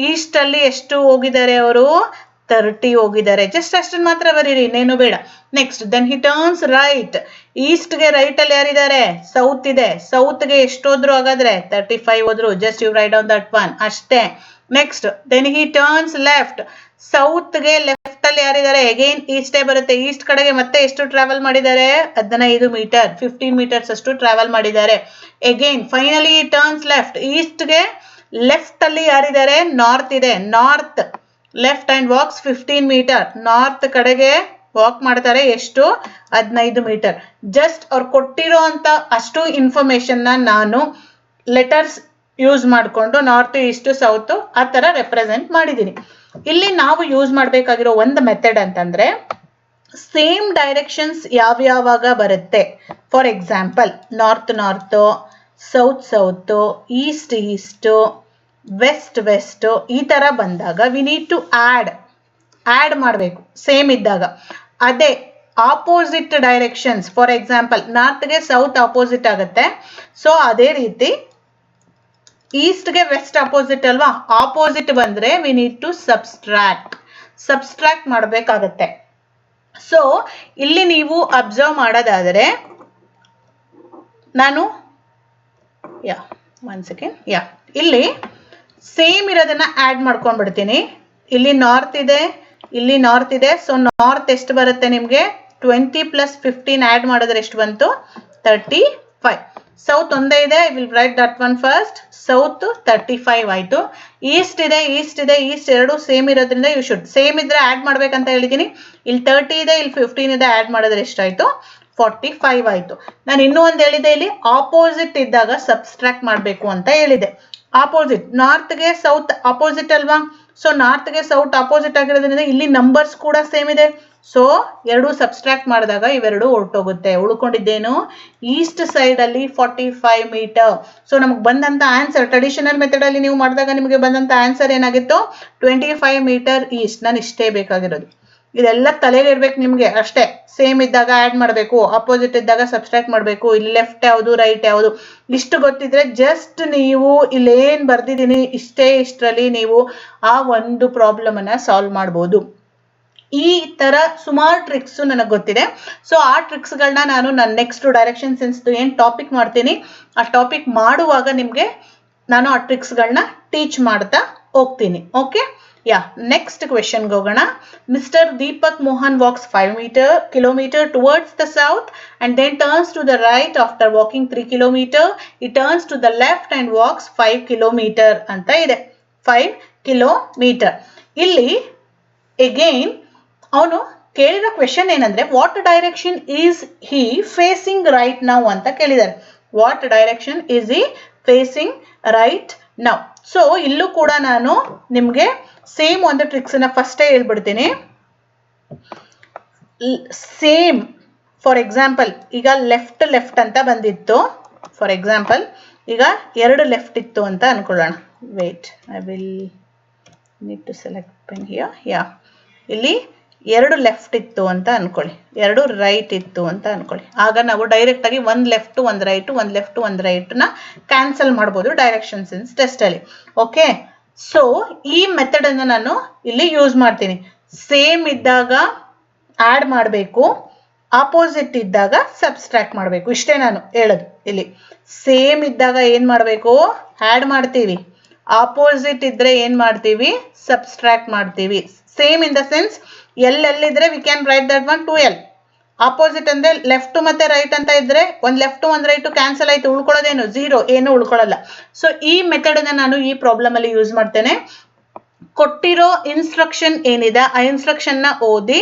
ಈಸ್ಟ್ ಅಲ್ಲಿ ಎಷ್ಟು ಹೋಗಿದ್ದಾರೆ ಅವರು, 30 ಹೋಗಿದ್ದಾರೆ. ಜಸ್ಟ್ ಅಷ್ಟನ್ನು ಮಾತ್ರ ಬರೀರಿ, ಇನ್ನೇನು ಬೇಡ. Next, then he turns right, ಈಸ್ಟ್ಗೆ ರೈಟ್ ಅಲ್ಲಿ ಯಾರಿದ್ದಾರೆ, ಸೌತ್ ಇದೆ. ಸೌತ್ಗೆ ಎಷ್ಟು ಹೋದ್ರು ಹಾಗಾದ್ರೆ 35 ಹೋದ್ರು. Just you write down that one ಅಷ್ಟೇ. Next, then he turns left, ಸೌತ್ಗೆ ಲೆಫ್ಟ್ ಅಲ್ಲಿ ಯಾರಿದ್ದಾರೆ, ಅಗೈನ್ ಈಸ್ಟೇ ಬರುತ್ತೆ. ಈಸ್ಟ್ ಕಡೆಗೆ ಮತ್ತೆ ಎಷ್ಟು ಟ್ರಾವೆಲ್ ಮಾಡಿದ್ದಾರೆ, 15 ಮೀಟರ್, 15 ಮೀಟರ್ಸ್ ಅಷ್ಟು ಟ್ರಾವೆಲ್ ಮಾಡಿದ್ದಾರೆ. ಅಗೈನ್ ಫೈನಲಿ ಟರ್ನ್ಸ್ ಲೆಫ್ಟ್, ಈಸ್ಟ್ಗೆ ಲೆಫ್ಟ್ ಅಲ್ಲಿ ಯಾರಿದ್ದಾರೆ, ನಾರ್ತ್ ಇದೆ. North left and walks 15 meter, north ಕಡೆಗೆ ವಾಕ್ ಮಾಡ್ತಾರೆ. ಎಷ್ಟು, 15 ಮೀಟರ್. ಜಸ್ಟ್ ಅವ್ರು ಕೊಟ್ಟಿರೋ ಅಂತ ಅಷ್ಟು ಇನ್ಫಾರ್ಮೇಶನ್ ನಾನು ಲೆಟರ್ಸ್ ಯೂಸ್ ಮಾಡಿಕೊಂಡು ನಾರ್ತ್ ಈಸ್ಟ್ ಸೌತ್ ಆ ತರ ರೆಪ್ರೆಸೆಂಟ್ ಮಾಡಿದ್ದೀನಿ. ಇಲ್ಲಿ ನಾವು ಯೂಸ್ ಮಾಡಬೇಕಾಗಿರೋ ಒಂದು ಮೆಥಡ್ ಅಂತಂದ್ರೆ, ಸೇಮ್ ಡೈರೆಕ್ಷನ್ಸ್ ಯಾವ್ಯಾವಾಗ ಬರುತ್ತೆ. For example, north north, south south, east east, west west ಈ ತರ ಬಂದಾಗ ವಿ ನೀಡ್ ಟು ಆಡ್ ಮಾಡಬೇಕು ಸೇಮ್ ಇದ್ದಾಗ. ಅದೇ ಆಪೋಸಿಟ್ ಡೈರೆಕ್ಷನ್ಸ್, ಫಾರ್ ಎಕ್ಸಾಂಪಲ್ ನಾರ್ತ್ಗೆ ಸೌತ್ ಆಪೋಸಿಟ್ ಆಗುತ್ತೆ. ಸೊ ಅದೇ ರೀತಿ ಈಸ್ಟ್ಗೆ ವೆಸ್ಟ್ ಅಪೋಸಿಟ್ ಅಲ್ವಾ, ಆಪೋಸಿಟ್ ಬಂದ್ರೆ ವಿ ನೀಡ್ ಟು ಸಬ್ಸ್ಟ್ರಾಕ್ಟ್ ಮಾಡಬೇಕಾಗತ್ತೆ. ಸೊ ಇಲ್ಲಿ ನೀವು ಅಬ್ಸರ್ವ್ ಮಾಡೋದಾದರೆ, ನಾನು ಇಲ್ಲಿ ಸೇಮ್ ಇರೋದನ್ನ ಆಡ್ ಮಾಡ್ಕೊಂಡ್ಬಿಡ್ತೀನಿ. ಇಲ್ಲಿ ನಾರ್ತ್ ಇದೆ, ಇಲ್ಲಿ ನಾರ್ತ್ ಇದೆ. ಸೊ ನಾರ್ತ್ ಎಷ್ಟು ಬರುತ್ತೆ ನಿಮ್ಗೆ, 20 + 15 ಆಡ್ ಮಾಡಿದ್ರೆ ಎಷ್ಟು ಬಂತು, 35. ಸೌತ್ ಒಂದೇ ಇದೆ, I will write that one first. South 35 ಆಯ್ತು. ಈಸ್ಟ್ ಇದೆ, ಈಸ್ಟ್ ಎರಡು ಸೇಮ್ ಇರೋದ್ರಿಂದ ಯು ಶುಡ್ ಸೇಮ್ ಇದ್ರೆ ಆಡ್ ಮಾಡ್ಬೇಕಂತ ಹೇಳಿದೀನಿ. ಇಲ್ಲಿ 30 ಇದೆ, ಇಲ್ಲಿ 15 ಇದೆ, ಆಡ್ ಮಾಡಿದ್ರೆ ಎಷ್ಟಾಯ್ತು, 45 ಆಯ್ತು. ನಾನು ಇನ್ನೂ ಒಂದು ಹೇಳಿದೆ, ಇಲ್ಲಿ ಆಪೋಸಿಟ್ ಇದ್ದಾಗ ಸಬ್ಸ್ಟ್ರಾಕ್ಟ್ ಮಾಡಬೇಕು ಅಂತ ಹೇಳಿದೆ. ಆಪೋಸಿಟ್, ನಾರ್ತ್ಗೆ ಸೌತ್ ಆಪೋಸಿಟ್ ಅಲ್ವಾ. ಸೊ ನಾರ್ತ್ಗೆ ಸೌತ್ ಆಪೋಸಿಟ್ ಆಗಿರೋದ್ರಿಂದ ಇಲ್ಲಿ ನಂಬರ್ಸ್ ಕೂಡ ಸೇಮ್ ಇದೆ. ಸೊ ಎರಡು ಸಬ್ಸ್ಟ್ರಾಕ್ಟ್ ಮಾಡಿದಾಗ ಇವೆರಡು ಹೊರಟೋಗುತ್ತೆ. ಉಳ್ಕೊಂಡಿದ್ದೇನು, ಈಸ್ಟ್ ಸೈಡ್ ಅಲ್ಲಿ 45 ಮೀಟರ್. ಸೊ ನಮಗೆ ಬಂದಂತ ಆನ್ಸರ್, ಟ್ರೆಡಿಷನಲ್ ಮೆಥಡ್ ಅಲ್ಲಿ ನೀವು ಮಾಡಿದಾಗ ನಿಮಗೆ ಬಂದಂತ ಆನ್ಸರ್ ಏನಾಗಿತ್ತು, 25 ಮೀಟರ್ ಈಸ್ಟ್. ನಾನು ಇಷ್ಟೇ ಬೇಕಾಗಿರೋದು, ಇದೆಲ್ಲ ತಲೆಯಲ್ಲಿ ಇರ್ಬೇಕು ನಿಮ್ಗೆ ಅಷ್ಟೇ. ಸೇಮ್ ಇದ್ದಾಗ ಆಡ್ ಮಾಡಬೇಕು, ಆಪೋಸಿಟ್ ಇದ್ದಾಗ ಸಬ್ಸ್ಟ್ರಾಕ್ಟ್ ಮಾಡಬೇಕು, ಇಲ್ಲಿ ಲೆಫ್ಟ್ ಯಾವುದು ರೈಟ್ ಯಾವುದು ಇಷ್ಟು ಗೊತ್ತಿದ್ರೆ ಜಸ್ಟ್ ನೀವು ಇಲ್ಲೇನ್ ಬರ್ದಿದ್ದೀನಿ ಇಷ್ಟರಲ್ಲಿ ನೀವು ಆ ಒಂದು ಪ್ರಾಬ್ಲಮ್ ಅನ್ನ ಸಾಲ್ವ್ ಮಾಡ್ಬೋದು. ಈ ತರ ಸುಮಾರು ಟ್ರಿಕ್ಸ್ ನನಗೆ ಗೊತ್ತಿದೆ. ಸೊ ಆ ಟ್ರಿಕ್ಸ್ಗಳನ್ನ ನಾನು ನನ್ನ ನೆಕ್ಸ್ಟ್ ಡೈರೆಕ್ಷನ್ ಸೆನ್ಸ್ ಏನ್ ಟಾಪಿಕ್ ಮಾಡ್ತೀನಿ ಆ ಟಾಪಿಕ್ ಮಾಡುವಾಗ ನಿಮ್ಗೆ ನಾನು ಆ ಟ್ರಿಕ್ಸ್ಗಳನ್ನ ಟೀಚ್ ಮಾಡ್ತಾ ಹೋಗ್ತೀನಿ. ಓಕೆ, next question ಹೋಗೋಣ. Mr. Deepak Mohan walks 5 kilometer towards the south and then turns to the right after walking 3 kilometer. He turns to the left and walks 5 kilometer ಅಂತ ಇದೆ. 5 kilometer. ಇಲ್ಲಿ again ಅವನು ಕೇಳಿರೋ question ಏನಂದ್ರೆ, what direction is he facing right now ಅಂತ ಕೇಳಿದ್ದಾರೆ. What direction is he facing right now. So ಇಲ್ಲೂ ಕೂಡ ನಾನು ನಿಮ್ಗೆ ಸೇಮ್ ಒಂದು ಟ್ರಿಕ್ಸ್ ನ ಫಸ್ಟೇ ಹೇಳ್ಬಿಡ್ತೀನಿ. ಸೇಮ್ ಫಾರ್ ಎಕ್ಸಾಂಪಲ್, ಈಗ ಲೆಫ್ಟ್ ಅಂತ ಬಂದಿತ್ತು. ಫಾರ್ ಎಕ್ಸಾಂಪಲ್ ಈಗ 2 ಲೆಫ್ಟ್ ಇತ್ತು ಅಂತ ಅನ್ಕೊಳ್ಳೋಣ. Wait, I will need to select pen here. ಇಲ್ಲಿ 2 ಲೆಫ್ಟ್ ಇತ್ತು ಅಂತ ಅನ್ಕೊಳ್ಳಿ, 2 ರೈಟ್ ಇತ್ತು ಅಂತ ಅನ್ಕೊಳ್ಳಿ. ಆಗ ನಾವು ಡೈರೆಕ್ಟ್ ಆಗಿ 1 ಲೆಫ್ಟ್ 1 ರೈಟ್ 1 ಲೆಫ್ಟ್ 1 ರೈಟ್ ನ ಕ್ಯಾನ್ಸಲ್ ಮಾಡ್ಬೋದು ಡೈರೆಕ್ಷನ್ ಸೆನ್ಸ್ ಟೆಸ್ಟ್ ಅಲ್ಲಿ. ಓಕೆ, ಸೊ ಈ ಮೆಥಡ್ ಅನ್ನು ನಾನು ಇಲ್ಲಿ ಯೂಸ್ ಮಾಡ್ತೀನಿ. ಸೇಮ್ ಇದ್ದಾಗ ಆಡ್ ಮಾಡಬೇಕು, ಆಪೋಸಿಟ್ ಇದ್ದಾಗ ಸಬ್ಸ್ಟ್ರಾಕ್ಟ್ ಮಾಡಬೇಕು. ಇಷ್ಟೇ ನಾನು ಹೇಳೋದು. ಇಲ್ಲಿ ಸೇಮ್ ಇದ್ದಾಗ ಏನ್ ಮಾಡಬೇಕು, ಆಡ್ ಮಾಡ್ತೀವಿ. ಆಪೋಸಿಟ್ ಇದ್ರೆ ಏನ್ ಮಾಡ್ತೀವಿ, ಸಬ್ಸ್ಟ್ರಾಕ್ಟ್ ಮಾಡ್ತೀವಿ. ಸೇಮ್ ಇನ್ ದ ಸೆನ್ಸ್ ಎಲ್ಲಿದ್ರೆ we can write that one 2L. Opposite ಅಂದ್ರೆ ಲೆಫ್ಟ್ ಮತ್ತೆ ರೈಟ್ ಅಂತ ಇದ್ರೆ 1 ಲೆಫ್ಟ್ 1 ರೈಟ್ ಕ್ಯಾನ್ಸಲ್ ಆಯ್ತು, ಉಳ್ಕೊಳ್ಳೋದೇನು 0, ಏನು ಉಳ್ಕೊಳ್ಳಲ್ಲ. ಸೊ ಈ ಮೆಥಡ್ ಅನ್ನ ನಾನು ಈ ಪ್ರಾಬ್ಲಮ್ ಅಲ್ಲಿ ಯೂಸ್ ಮಾಡ್ತೇನೆ. ಕೊಟ್ಟಿರೋ ಇನ್ಸ್ಟ್ರಕ್ಷನ್ ಏನಿದೆ ಆ ಇನ್ಸ್ಟ್ರಕ್ಷನ್ ನ ಓದಿ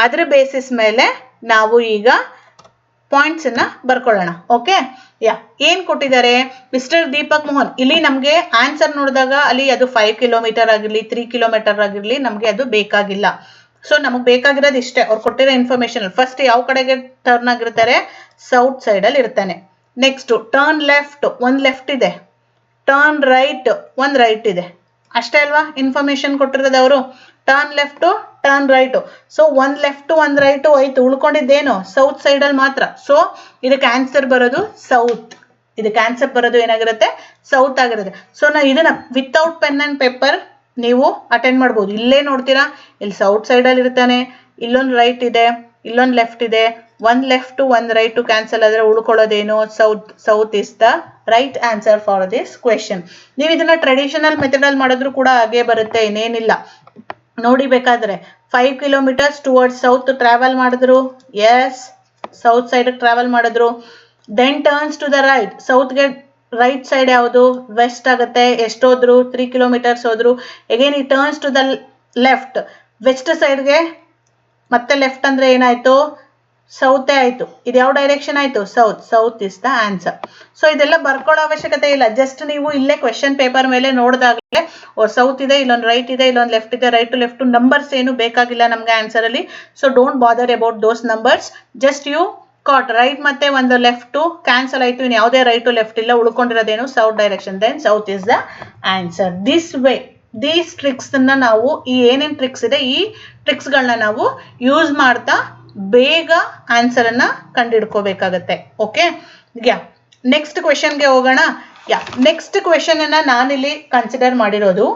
ಅದ್ರ ಬೇಸಿಸ್ ಮೇಲೆ ನಾವು ಈಗ ಪಾಯಿಂಟ್ಸ್ ಅನ್ನ ಬರ್ಕೊಳ್ಳೋಣ. ಓಕೆ, ಏನ್ ಕೊಟ್ಟಿದ್ದಾರೆ? ಮಿಸ್ಟರ್ ದೀಪಕ್ ಮೋಹನ್. ಇಲ್ಲಿ ನಮ್ಗೆ ಆನ್ಸರ್ ನೋಡಿದಾಗ ಅಲ್ಲಿ ಅದು 5 ಕಿಲೋಮೀಟರ್ ಆಗಿರ್ಲಿ 3 ಕಿಲೋಮೀಟರ್ ಆಗಿರ್ಲಿ ನಮ್ಗೆ ಅದು ಬೇಕಾಗಿಲ್ಲ. ಸೊ ನಮಗ್ ಬೇಕಾಗಿರೋದು ಇಷ್ಟೇ, ಅವ್ರು ಕೊಟ್ಟಿರೋ ಇನ್ಫಾರ್ಮೇಶನ್. ಫಸ್ಟ್ ಯಾವ ಕಡೆಗೆ ಟರ್ನ್ ಆಗಿರ್ತಾರೆ? ಸೌತ್ ಸೈಡ್ ಅಲ್ಲಿ ಇರ್ತಾನೆ. ನೆಕ್ಸ್ಟ್ ಟರ್ನ್ ಲೆಫ್ಟ್, ಒಂದ್ ಲೆಫ್ಟ್ ಇದೆ. ಟರ್ನ್ ರೈಟ್, ಒಂದ್ ರೈಟ್ ಇದೆ. ಅಷ್ಟೇ ಅಲ್ವಾ ಇನ್ಫಾರ್ಮೇಶನ್ ಕೊಟ್ಟಿರೋದು ಅವರು? Turn left, turn right. So ಒಂದ್ ಲೆಫ್ಟ್ ಒಂದ್ ರೈಟ್ ಹೋಯ್ತು, ಉಳ್ಕೊಂಡಿದ್ದೇನು? ಸೌತ್ ಸೈಡ್ ಅಲ್ಲಿ ಮಾತ್ರ. ಸೊ ಇದಕ್ಕೆ ಆನ್ಸರ್ ಬರೋದು ಸೌತ್. ಇದಕ್ಕೆ ಆನ್ಸರ್ ಬರೋದು ಏನಾಗಿರುತ್ತೆ? ಸೌತ್ ಆಗಿರುತ್ತೆ. ಸೊ ನಾ ಇದನ್ನ ವಿತೌಟ್ ಪೆನ್ ಅಂಡ್ ಪೇಪರ್ ನೀವು ಅಟೆಂಡ್ ಮಾಡ್ಬೋದು. ಇಲ್ಲೇ ನೋಡ್ತೀರಾ, ಇಲ್ಲಿ ಸೌತ್ ಸೈಡ್ ಅಲ್ಲಿ ಇರ್ತಾನೆ, ಇಲ್ಲೊಂದು ರೈಟ್ ಇದೆ, ಇಲ್ಲೊಂದು ಲೆಫ್ಟ್ ಇದೆ. ಒಂದ್ ಲೆಫ್ಟ್ ಒಂದ್ ರೈಟ್ ಕ್ಯಾನ್ಸಲ್ ಆದ್ರೆ ಉಳ್ಕೊಳ್ಳೋದೇನು? South. South is the right answer for this question. ನೀವು ಇದನ್ನ ಟ್ರೆಡಿಷನಲ್ ಮೆಥಡ್ ಅಲ್ಲಿ ಮಾಡಿದ್ರು ಕೂಡ ಹಾಗೆ ಬರುತ್ತೆ, ಇನ್ನೇನಿಲ್ಲ. ನೋಡಿ ಬೇಕಾದ್ರೆ 5 ಕಿಲೋಮೀಟರ್ಸ್ ಟುವರ್ಡ್ಸ್ ಸೌತ್ ಟ್ರಾವೆಲ್ ಮಾಡಿದ್ರು. ಎಸ್, ಸೌತ್ ಸೈಡ್ ಟ್ರಾವೆಲ್ ಮಾಡಿದ್ರು. Then turns to the right. ಸೌತ್ಗೆ ರೈಟ್ ಸೈಡ್ ಯಾವುದು? ವೆಸ್ಟ್ ಆಗುತ್ತೆ. ಎಷ್ಟೋದ್ರು? 3 ಕಿಲೋಮೀಟರ್ಸ್ ಹೋದ್ರು. ಅಗೇನ್ ಈ turns to the left. West ಸೈಡ್ಗೆ ಮತ್ತೆ ಲೆಫ್ಟ್ ಅಂದ್ರೆ ಏನಾಯ್ತು? ಸೌತೆ ಆಯ್ತು. ಇದು ಯಾವ ಡೈರೆಕ್ಷನ್ ಆಯ್ತು? South. South is the answer. So ಇದೆಲ್ಲ ಬರ್ಕೊಳ್ಳೋ ಅವಶ್ಯಕತೆ ಇಲ್ಲ. ಜಸ್ಟ್ ನೀವು ಇಲ್ಲೇ ಕ್ವೆಶನ್ ಪೇಪರ್ ಮೇಲೆ ನೋಡಿದಾಗಲೇ ಸೌತ್ ಇದೆ, ಇಲ್ಲೊಂದು ರೈಟ್ ಇದೆ, ಇಲ್ಲೊಂದು ಲೆಫ್ಟ್ ಇದೆ, ರೈಟ್ ಟು ಲೆಫ್ಟ್. ನಂಬರ್ಸ್ ಏನು ಬೇಕಾಗಿಲ್ಲ ನಮ್ಗೆ ಆನ್ಸರ್ ಅಲ್ಲಿ. So don't bother about those numbers. Just you cut right ಮತ್ತೆ ಒಂದು ಲೆಫ್ಟ್ ಕ್ಯಾನ್ಸಲ್ ಆಯ್ತು. ಇನ್ನು ಯಾವುದೇ ರೈಟ್ ಟು ಲೆಫ್ಟ್ ಇಲ್ಲ, ಉಳ್ಕೊಂಡಿರೋದೇನು? South direction. Then south is the answer. This way these tricks ನಾವು, ಈ ಏನೇನ್ ಟ್ರಿಕ್ಸ್ ಇದೆ ಈ ಟ್ರಿಕ್ಸ್ ಗಳನ್ನ ನಾವು ಯೂಸ್ ಮಾಡ್ತಾ ಬೇಗ ಆನ್ಸರ್ ಅನ್ನ ಕಂಡಿಡ್ಕೋಬೇಕಾಗತ್ತೆ. ಓಕೆ, ನೆಕ್ಸ್ಟ್ ಕ್ವೆಶನ್ಗೆ ಹೋಗೋಣ. ನೆಕ್ಸ್ಟ್ ಕ್ವೆಶನ್ ಅನ್ನ ನಾನಿಲ್ಲಿ ಕನ್ಸಿಡರ್ ಮಾಡಿರೋದು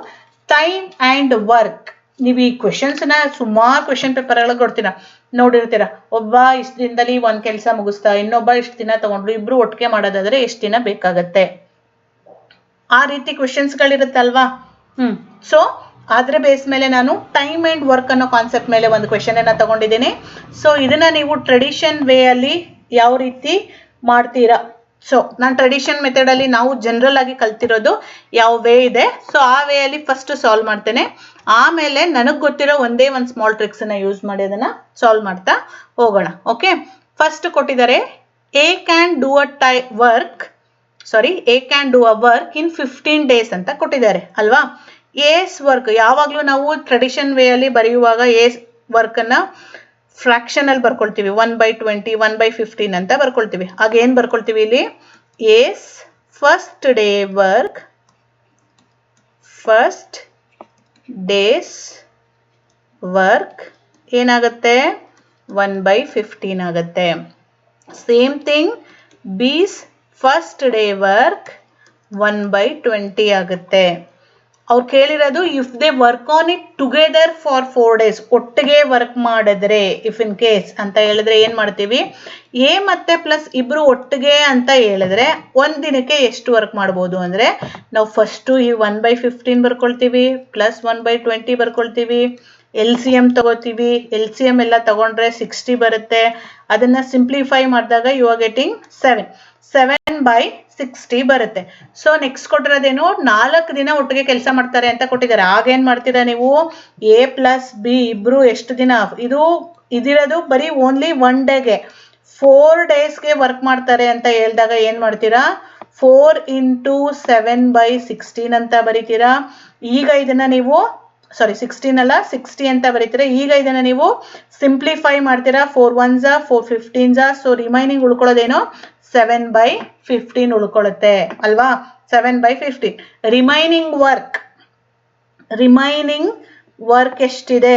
ಟೈಮ್ ಅಂಡ್ ವರ್ಕ್. ನೀವು ಈ ಕ್ವೆಶನ್ಸ್ ನ ಸುಮಾರು ಕ್ವೆಶನ್ ಪೇಪರ್ ಒಳಗೆ ಕೊಡ್ತೀರಾ, ನೋಡಿರ್ತೀರಾ. ಒಬ್ಬ ಇಷ್ಟ ದಿನದಲ್ಲಿ ಒಂದ್ ಕೆಲಸ ಮುಗಿಸ್ತಾ, ಇನ್ನೊಬ್ಬ ಇಷ್ಟ ದಿನ ತಗೊಂಡ್ರು, ಇಬ್ರು ಒಟ್ಟಿಗೆ ಮಾಡೋದಾದ್ರೆ ಎಷ್ಟು ದಿನ ಬೇಕಾಗತ್ತೆ? ಆ ರೀತಿ ಕ್ವೆಶನ್ಸ್ ಗಳಿರುತ್ತಲ್ವಾ? ಸೊ ಅದ್ರ ಬೇಸ್ ಮೇಲೆ ನಾನು ಟೈಮ್ ಅಂಡ್ ವರ್ಕ್ ಅನ್ನೋ ಕಾನ್ಸೆಪ್ಟ್ ಮೇಲೆ ಒಂದು ಕ್ವೆಶನ್ ಅನ್ನ ತಗೊಂಡಿದ್ದೀನಿ. ಸೊ ಇದನ್ನ ನೀವು ಟ್ರೆಡಿಷನ್ ವೇ ಅಲ್ಲಿ ಯಾವ ರೀತಿ ಮಾಡ್ತೀರಾ? ಸೊ ನಾನು ಟ್ರೆಡಿಷನ್ ಮೆಥಡ್ ಅಲ್ಲಿ ನಾವು ಜನರಲ್ ಆಗಿ ಕಲ್ತಿರೋದು ಯಾವ ವೇ ಇದೆ, ಸೊ ಆ ವೇ ಅಲ್ಲಿ ಫಸ್ಟ್ ಸಾಲ್ವ್ ಮಾಡ್ತೇನೆ. ಆಮೇಲೆ ನನಗ್ ಗೊತ್ತಿರೋ ಒಂದೇ ಒಂದು ಸ್ಮಾಲ್ ಟ್ರಿಕ್ಸ್ ಅನ್ನ ಯೂಸ್ ಮಾಡಿ ಅದನ್ನ ಸಾಲ್ವ್ ಮಾಡ್ತಾ ಹೋಗೋಣ. ಓಕೆ, ಫಸ್ಟ್ ಕೊಟ್ಟಿದ್ದಾರೆ A can do a work in 15 days ಅಂತ ಕೊಟ್ಟಿದ್ದಾರೆ ಅಲ್ವಾ? ಎಸ್ ವರ್ಕ್ ಯಾವಾಗ್ಲೂ ನಾವು ಟ್ರೆಡಿಷನ್ ವೇ ಅಲ್ಲಿ ಬರೆಯುವಾಗ ಎಸ್ ವರ್ಕ್ ಅನ್ನ ಫ್ರಾಕ್ಷನ್ ಅಲ್ಲಿ ಬರ್ಕೊಳ್ತೀವಿ. 1/20, 1/15 ಅಂತ ಬರ್ಕೊಳ್ತೀವಿ. ಆಗ ಏನ್ ಬರ್ಕೊಳ್ತೀವಿ ಇಲ್ಲಿ? ಎಸ್ ಫಸ್ಟ್ ಡೇಸ್ ವರ್ಕ್ ಏನಾಗುತ್ತೆ? 1/15 ಆಗುತ್ತೆ. Same thing B's first day work 1/20 ಆಗುತ್ತೆ. ಅವ್ರು ಕೇಳಿರೋದು if they work on it together for 4 days, ಒಟ್ಟಿಗೆ ವರ್ಕ್ ಮಾಡಿದ್ರೆ, ಇಫ್ ಇನ್ ಕೇಸ್ ಅಂತ ಹೇಳಿದ್ರೆ ಏನ್ ಮಾಡ್ತೀವಿ? ಎ ಮತ್ತೆ ಪ್ಲಸ್ ಇಬ್ರು ಒಟ್ಟಿಗೆ ಅಂತ ಹೇಳಿದ್ರೆ ಒಂದ್ ದಿನಕ್ಕೆ ಎಷ್ಟು ವರ್ಕ್ ಮಾಡ್ಬೋದು ಅಂದ್ರೆ, ನಾವು ಫಸ್ಟ್ ಈ 1/15 ಬರ್ಕೊಳ್ತೀವಿ, ಪ್ಲಸ್ 1/20 ಬರ್ಕೊಳ್ತೀವಿ, LCM ತಗೋತೀವಿ. LCM ಎಲ್ಲ ತಗೊಂಡ್ರೆ 60 ಬರುತ್ತೆ. ಅದನ್ನ ಸಿಂಪ್ಲಿಫೈ ಮಾಡಿದಾಗ ಯು ಆರ್ ಗೆಟಿಂಗ್ 7/60 ಬರುತ್ತೆ. So next ಕೊಟ್ಟಿರೋದೇನು? 4 ದಿನ ಒಟ್ಟಿಗೆ ಕೆಲಸ ಮಾಡ್ತಾರೆ ಅಂತ ಕೊಟ್ಟಿದ್ದಾರೆ. ಆಗೇನ್ ಮಾಡ್ತೀರಾ ನೀವು? ಎ ಪ್ಲಸ್ ಬಿ ಇಬ್ರು ಎಷ್ಟು ದಿನ? ಇದಿರೋದು ಬರೀ ಓನ್ಲಿ 1 ಡೇಗೆ. 4 daysಗೆ ವರ್ಕ್ ಮಾಡ್ತಾರೆ ಅಂತ ಹೇಳಿದಾಗ ಏನ್ ಮಾಡ್ತೀರಾ? 4 × 7/16 ಅಂತ ಬರೀತೀರಾ. ಈಗ ಇದನ್ನ ನೀವು 16 ಅಲ್ಲ 60 ಅಂತ ಬರೀತೀರಾ. ಈಗ ಇದನ್ನ ನೀವು ಸಿಂಪ್ಲಿಫೈ ಮಾಡ್ತೀರಾ. 4 1s 4 15s. So remaining ಉಳ್ಕೊಳ್ಳೋದೇನು? 7/15 ಉಳ್ಕೊಳ್ಳುತ್ತೆ ಅಲ್ವಾ? 7/15. ರಿಮೈನಿಂಗ್ ವರ್ಕ್ ಎಷ್ಟಿದೆ?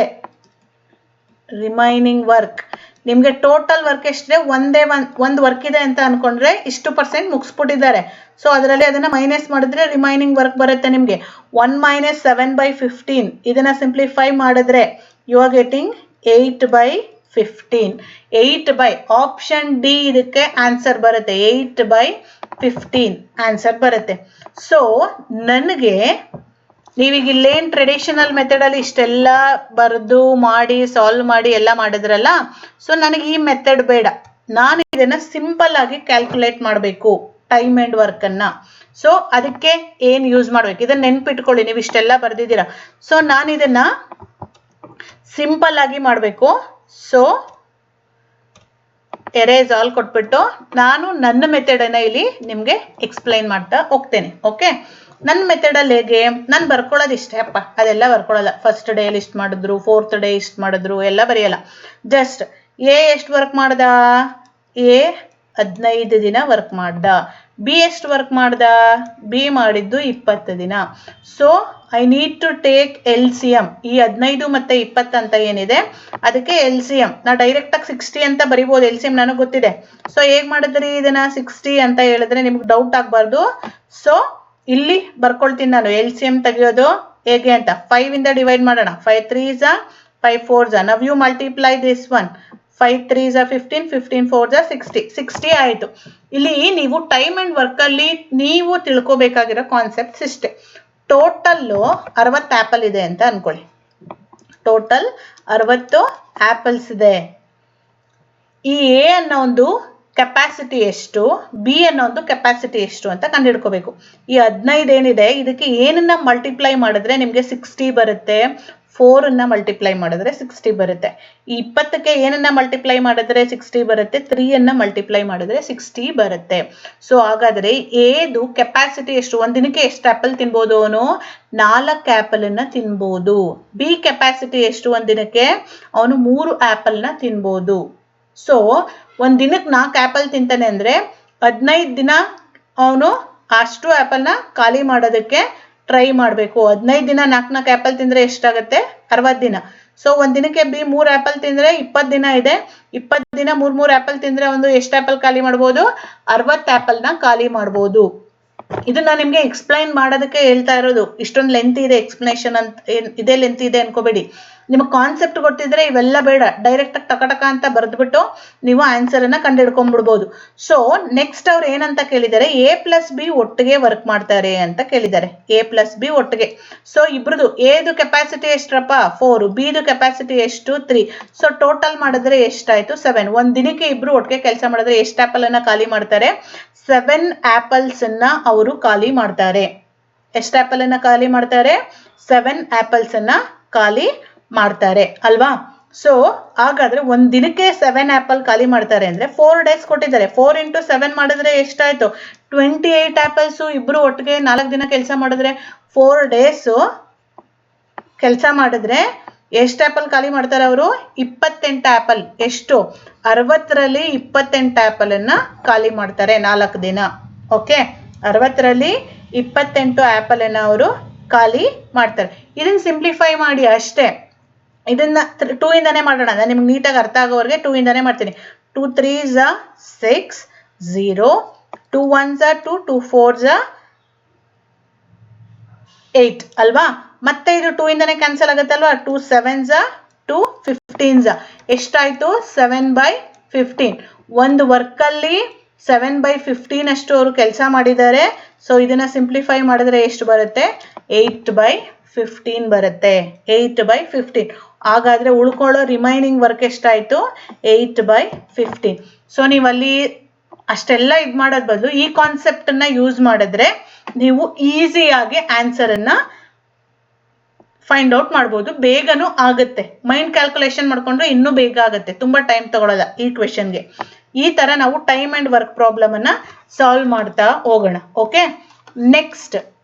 ರಿಮೈನಿಂಗ್ ವರ್ಕ್ ನಿಮ್ಗೆ ಟೋಟಲ್ ವರ್ಕ್ ಎಷ್ಟಿದೆ? ಒಂದ್ ವರ್ಕ್ ಇದೆ ಅಂತ ಅನ್ಕೊಂಡ್ರೆ ಇಷ್ಟು % ಮುಗಿಸ್ಬಿಟ್ಟಿದ್ದಾರೆ. ಸೊ ಅದರಲ್ಲಿ ಅದನ್ನ ಮೈನಸ್ ಮಾಡಿದ್ರೆ ರಿಮೈನಿಂಗ್ ವರ್ಕ್ ಬರುತ್ತೆ ನಿಮ್ಗೆ 1 - 7/15. ಇದನ್ನ ಸಿಂಪ್ಲಿಫೈ ಮಾಡಿದ್ರೆ you are getting 8/15. 8 option D ಇದಕ್ಕೆ ಆನ್ಸರ್ ಬರುತ್ತೆ. 8/15 ಆನ್ಸರ್ ಬರುತ್ತೆ. ಸೊ ನನಗೆ ನೀವೀಗ ಇಲ್ಲೇನ್ ಟ್ರೆಡಿಷನಲ್ ಮೆಥಡ್ ಅಲ್ಲಿ ಇಷ್ಟೆಲ್ಲ ಬರೆದು ಮಾಡಿ ಸಾಲ್ವ್ ಮಾಡಿ ಎಲ್ಲ ಮಾಡಿದ್ರಲ್ಲ, ಸೊ ನನಗೆ ಈ ಮೆಥಡ್ ಬೇಡ. ನಾನು ಇದನ್ನ ಸಿಂಪಲ್ ಆಗಿ ಕ್ಯಾಲ್ಕುಲೇಟ್ ಮಾಡಬೇಕು ಟೈಮ್ ಅಂಡ್ ವರ್ಕ್ ಅನ್ನ. ಸೊ ಅದಕ್ಕೆ ಏನು ಯೂಸ್ ಮಾಡ್ಬೇಕು ಇದನ್ನ ನೆನ್ಪಿಟ್ಕೊಳ್ಳಿ, ನೀವು ಇಷ್ಟೆಲ್ಲ ಬರ್ದಿದ್ದೀರಾ. ಸೊ ನಾನು ಇದನ್ನ ಸಿಂಪಲ್ ಆಗಿ ಮಾಡಬೇಕು. ಸೊ ಎರೇಸ್ ಆಲ್ ಕೊಟ್ಬಿಟ್ಟು ನಾನು ನನ್ನ ಮೆಥಡನ್ನ ಇಲ್ಲಿ ನಿಮಗೆ ಎಕ್ಸ್ಪ್ಲೈನ್ ಮಾಡ್ತಾ ಹೋಗ್ತೇನೆ. ಓಕೆ, ನನ್ನ ಮೆಥಡಲ್ಲಿ ಹೇಗೆ ನಾನು ಬರ್ಕೊಳ್ಳೋದು ಇಷ್ಟೇ ಅಪ್ಪ, ಅದೆಲ್ಲ ಬರ್ಕೊಳ್ಳಲ್ಲ. ಫಸ್ಟ್ ಡೇಲಿ ಇಷ್ಟು ಮಾಡಿದ್ರು, ಫೋರ್ತ್ ಡೇ ಇಷ್ಟು ಮಾಡಿದ್ರು ಎಲ್ಲ ಬರೆಯಲ್ಲ. ಜಸ್ಟ್ ಎ ಎಷ್ಟು ವರ್ಕ್ ಮಾಡ್ದ, ಎ 15 ದಿನ ವರ್ಕ್ ಮಾಡ್ದ. ಬಿ ಎಷ್ಟು ವರ್ಕ್ ಮಾಡ್ದ, ಬಿ ಮಾಡಿದ್ದು 20 ದಿನ. So I need to take LCM. ಈ 15 ಮತ್ತೆ 20 ಅಂತ ಏನಿದೆ ಅದಕ್ಕೆ LCM ನಾ ಡೈರೆಕ್ಟಾಗಿ 60 ಅಂತ ಬರಿಬೋದು. LCM ನನಗೆ ಗೊತ್ತಿದೆ. ಸೊ ಹೇಗೆ ಮಾಡಿದ್ರಿ ಇದನ್ನ 60 ಅಂತ ಹೇಳಿದ್ರೆ ನಿಮ್ಗೆ ಡೌಟ್ ಆಗಬಾರ್ದು. ಸೊ ಇಲ್ಲಿ ಬರ್ಕೊಳ್ತೀನಿ ನಾನು LCM ತೆಗೆಯೋದು ಹೇಗೆ ಅಂತ. 5 ಇಂದ ಡಿವೈಡ್ ಮಾಡೋಣ. 5 3s 5 4s. Now you multiply this one. 5 3s 15, 15 4s 60. 60 ಆಯಿತು. ಇಲ್ಲಿ ನೀವು ಟೈಮ್ ಅಂಡ್ ವರ್ಕ್ ಅಲ್ಲಿ ನೀವು ತಿಳ್ಕೊಬೇಕಾಗಿರೋ ಕಾನ್ಸೆಪ್ಟ್ಸ್ ಇಷ್ಟೇ. ಟೋಟಲ್ಲು 60 ಆ್ಯಪಲ್ ಇದೆ ಅಂತ ಅನ್ಕೊಳ್ಳಿ. ಟೋಟಲ್ 60 ಆ್ಯಪಲ್ಸ್ ಇದೆ. ಈ ಎ ಅನ್ನೋ ಒಂದು ಕೆಪಾಸಿಟಿ ಎಷ್ಟು, ಬಿ ಅನ್ನೋ ಒಂದು ಕೆಪಾಸಿಟಿ ಎಷ್ಟು ಅಂತ ಕಂಡುಹಿಡ್ಕೋಬೇಕು. ಈ 15 ಏನಿದೆ ಇದಕ್ಕೆ ಏನನ್ನ ಮಲ್ಟಿಪ್ಲೈ ಮಾಡಿದ್ರೆ ನಿಮಗೆ 60 ಬರುತ್ತೆ. 4 ಮಲ್ಟಿಪ್ಲೈ ಮಾಡಿದ್ರೆ 60 ಬರುತ್ತೆ. ಈ 20ಕ್ಕೆ ಏನನ್ನ ಮಲ್ಟಿಪ್ಲೈ ಮಾಡಿದ್ರೆ 60 ಬರುತ್ತೆ. 3 ಮಲ್ಟಿಪ್ಲೈ ಮಾಡಿದ್ರೆ 60 ಬರುತ್ತೆ. ಸೊ ಹಾಗಾದ್ರೆ ಎದು ಕೆಪಾಸಿಟಿ ಎಷ್ಟು, ಒಂದಿನಕ್ಕೆ ಎಷ್ಟು ಆ್ಯಪಲ್ ತಿನ್ಬೋದು ಅವನು, 4 ಆ್ಯಪಲನ್ನ ತಿನ್ಬೋದು. ಬಿ ಕೆಪಾಸಿಟಿ ಎಷ್ಟು, ಒಂದಿನಕ್ಕೆ ಅವನು 3 ಆ್ಯಪಲ್ನ ತಿನ್ಬೋದು. ಸೊ ಒಂದ್ ದಿನಕ್ಕೆ 4 ಆ್ಯಪಲ್ ತಿಂತಾನೆ ಅಂದ್ರೆ 15 ದಿನ ಅವನು ಅಷ್ಟು ಆ್ಯಪಲ್ನ ಖಾಲಿ ಮಾಡೋದಕ್ಕೆ ಟ್ರೈ ಮಾಡಬೇಕು. 15 ದಿನ 4 ಆ್ಯಪಲ್ ತಿಂದ್ರೆ ಎಷ್ಟಾಗುತ್ತೆ, 60 ದಿನ. ಸೊ ಒಂದ್ ದಿನಕ್ಕೆ ಬಿ 3 ಆ್ಯಪಲ್ ತಿಂದ್ರೆ 20 ದಿನ ಇದೆ. 20 ದಿನ 3 ಆ್ಯಪಲ್ ತಿಂದ್ರೆ ಒಂದು ಎಷ್ಟು ಆ್ಯಪಲ್ ಖಾಲಿ ಮಾಡ್ಬೋದು, 60 ಆ್ಯಪಲ್ನ ಖಾಲಿ ಮಾಡ್ಬೋದು. ಇದನ್ನ ನಿಮ್ಗೆ ಎಕ್ಸ್ಪ್ಲೈನ್ ಮಾಡೋದಕ್ಕೆ ಹೇಳ್ತಾ ಇರೋದು. ಇಷ್ಟೊಂದು ಲೆಂತ್ ಇದೆ ಎಕ್ಸ್ಪ್ಲನೇಷನ್ ಅಂತ, ಇದೇ ಲೆಂತ್ ಇದೆ ಅನ್ಕೋಬೇಡಿ. ನಿಮಗೆ ಕಾನ್ಸೆಪ್ಟ್ ಗೊತ್ತಿದ್ರೆ ಇವೆಲ್ಲ ಬೇಡ, ಡೈರೆಕ್ಟ್ ಆಗಿ ಟಕ ಅಂತ ಬರೆದ್ಬಿಟ್ಟು ನೀವು ಆನ್ಸರ್ ಅನ್ನ ಕಂಡುಹಿಡ್ಕೊಂಡ್ಬಿಡ್ಬೋದು. ಸೊ ನೆಕ್ಸ್ಟ್ ಅವ್ರು ಏನಂತ ಕೇಳಿದ್ದಾರೆ, A ಪ್ಲಸ್ ಬಿ ಒಟ್ಟಿಗೆ ವರ್ಕ್ ಮಾಡ್ತಾರೆ ಅಂತ ಕೇಳಿದ್ದಾರೆ. A ಪ್ಲಸ್ ಬಿ ಒಟ್ಟಿಗೆ. ಸೊ ಇಬ್ರದು ಎದು ಕೆಪಾಸಿಟಿ ಎಷ್ಟಪ್ಪ 4, ಬಿದು ಕೆಪಾಸಿಟಿ ಎಷ್ಟು 3. ಸೊ ಟೋಟಲ್ ಮಾಡಿದ್ರೆ ಎಷ್ಟಾಯ್ತು 7. ಒಂದ್ ದಿನಕ್ಕೆ ಇಬ್ರು ಒಟ್ಟಿಗೆ ಕೆಲಸ ಮಾಡಿದ್ರೆ ಎಷ್ಟು ಆ್ಯಪಲ್ ಅನ್ನ ಖಾಲಿ ಮಾಡ್ತಾರೆ, 7 ಆ್ಯಪಲ್ಸ್ ಅನ್ನ ಅವರು ಖಾಲಿ ಮಾಡ್ತಾರೆ. ಎಷ್ಟು ಆ್ಯಪಲ್ ಅನ್ನ ಖಾಲಿ ಮಾಡ್ತಾರೆ, 7 ಆ್ಯಪಲ್ಸ್ ಅನ್ನ ಖಾಲಿ ಮಾಡ್ತಾರೆ ಅಲ್ವಾ. ಸೊ ಹಾಗಾದ್ರೆ ಒಂದ್ ದಿನಕ್ಕೆ 7 ಆ್ಯಪಲ್ ಖಾಲಿ ಮಾಡ್ತಾರೆ ಅಂದ್ರೆ 4 ಡೇಸ್ ಕೊಟ್ಟಿದ್ದಾರೆ. 4 into 7 ಮಾಡಿದ್ರೆ ಎಷ್ಟಾಯ್ತು, 28 ಆ್ಯಪಲ್ಸ್. ಇಬ್ರು ಒಟ್ಟಿಗೆ 4 ದಿನ ಕೆಲಸ ಮಾಡಿದ್ರೆ 4 ಡೇಸ್ ಕೆಲಸ ಮಾಡಿದ್ರೆ ಎಷ್ಟು ಆ್ಯಪಲ್ ಖಾಲಿ ಮಾಡ್ತಾರೆ ಅವರು, 28 ಆ್ಯಪಲ್. ಎಷ್ಟು, 60ರಲ್ಲಿ 28 ಆ್ಯಪಲ್ ಅನ್ನ ಖಾಲಿ ಮಾಡ್ತಾರೆ 4 ದಿನ. ಓಕೆ, 60ರಲ್ಲಿ 28 ಆ್ಯಪಲ್ ಅನ್ನ ಅವರು ಖಾಲಿ ಮಾಡ್ತಾರೆ. ಇದನ್ನ ಸಿಂಪ್ಲಿಫೈ ಮಾಡಿ ಅಷ್ಟೇ. ಇದನ್ನ 2 ಇಂದಾನೆ ಮಾಡೋಣ, ನಾನು ನಿಮ್ಗೆ ನೀಟಾಗಿ ಅರ್ಥ ಆಗೋವರೆಗೆ 2 ಇಂದಾನೆ ಮಾಡ್ತೀನಿ. 2 3s 6 0, 2 1s 2, 2 4s 8 ಅಲ್ವಾ. ಮತ್ತೆ ಇದು 2 ಇಂದಾನೆ ಕ್ಯಾನ್ಸಲ್ ಆಗುತ್ತಲ್ವಾ. 2 7s 2 15s ಎಷ್ಟಾಯ್ತು, 7/15. ಒಂದು ವರ್ಕಲ್ಲಿ 7/15 ಅಷ್ಟು ಅವರು ಕೆಲಸ ಮಾಡಿದ್ದಾರೆ. ಸೊ ಇದನ್ನ ಸಿಂಪ್ಲಿಫೈ ಮಾಡಿದ್ರೆ ಎಷ್ಟು ಬರುತ್ತೆ, 8/15 ಬರುತ್ತೆ. 8/15. ಹಾಗಾದ್ರೆ ಉಳ್ಕೊಳ್ಳೋ ರಿಮೈನಿಂಗ್ ವರ್ಕ್ ಎಷ್ಟಾಯ್ತು, 8/15. ಸೊ ನೀವು ಅಲ್ಲಿ ಅಷ್ಟೆಲ್ಲ ಇದು ಮಾಡೋದ್ ಬದಲು ಈ ಕಾನ್ಸೆಪ್ಟ್ ಅನ್ನ ಯೂಸ್ ಮಾಡಿದ್ರೆ ನೀವು ಈಸಿಯಾಗಿ ಆನ್ಸರ್ ಅನ್ನ ಫೈಂಡ್ ಔಟ್ ಮಾಡ್ಬೋದು. ಬೇಗನೂ ಆಗುತ್ತೆ. ಮೈಂಡ್ ಕ್ಯಾಲ್ಕುಲೇಷನ್ ಮಾಡ್ಕೊಂಡ್ರೆ ಇನ್ನೂ ಬೇಗ ಆಗುತ್ತೆ, ತುಂಬಾ ಟೈಮ್ ತಗೊಳ್ಳಲ್ಲ ಈ ಕ್ವೆಶನ್ಗೆ. ಈ ತರ ನಾವು ಟೈಮ್ ಅಂಡ್ ವರ್ಕ್ ಪ್ರಾಬ್ಲಮ್ ಅನ್ನ ಸಾಲ್ವ್ ಮಾಡ್ತಾ ಹೋಗೋಣ. ಓಕೆ, ನೆಕ್ಸ್ಟ್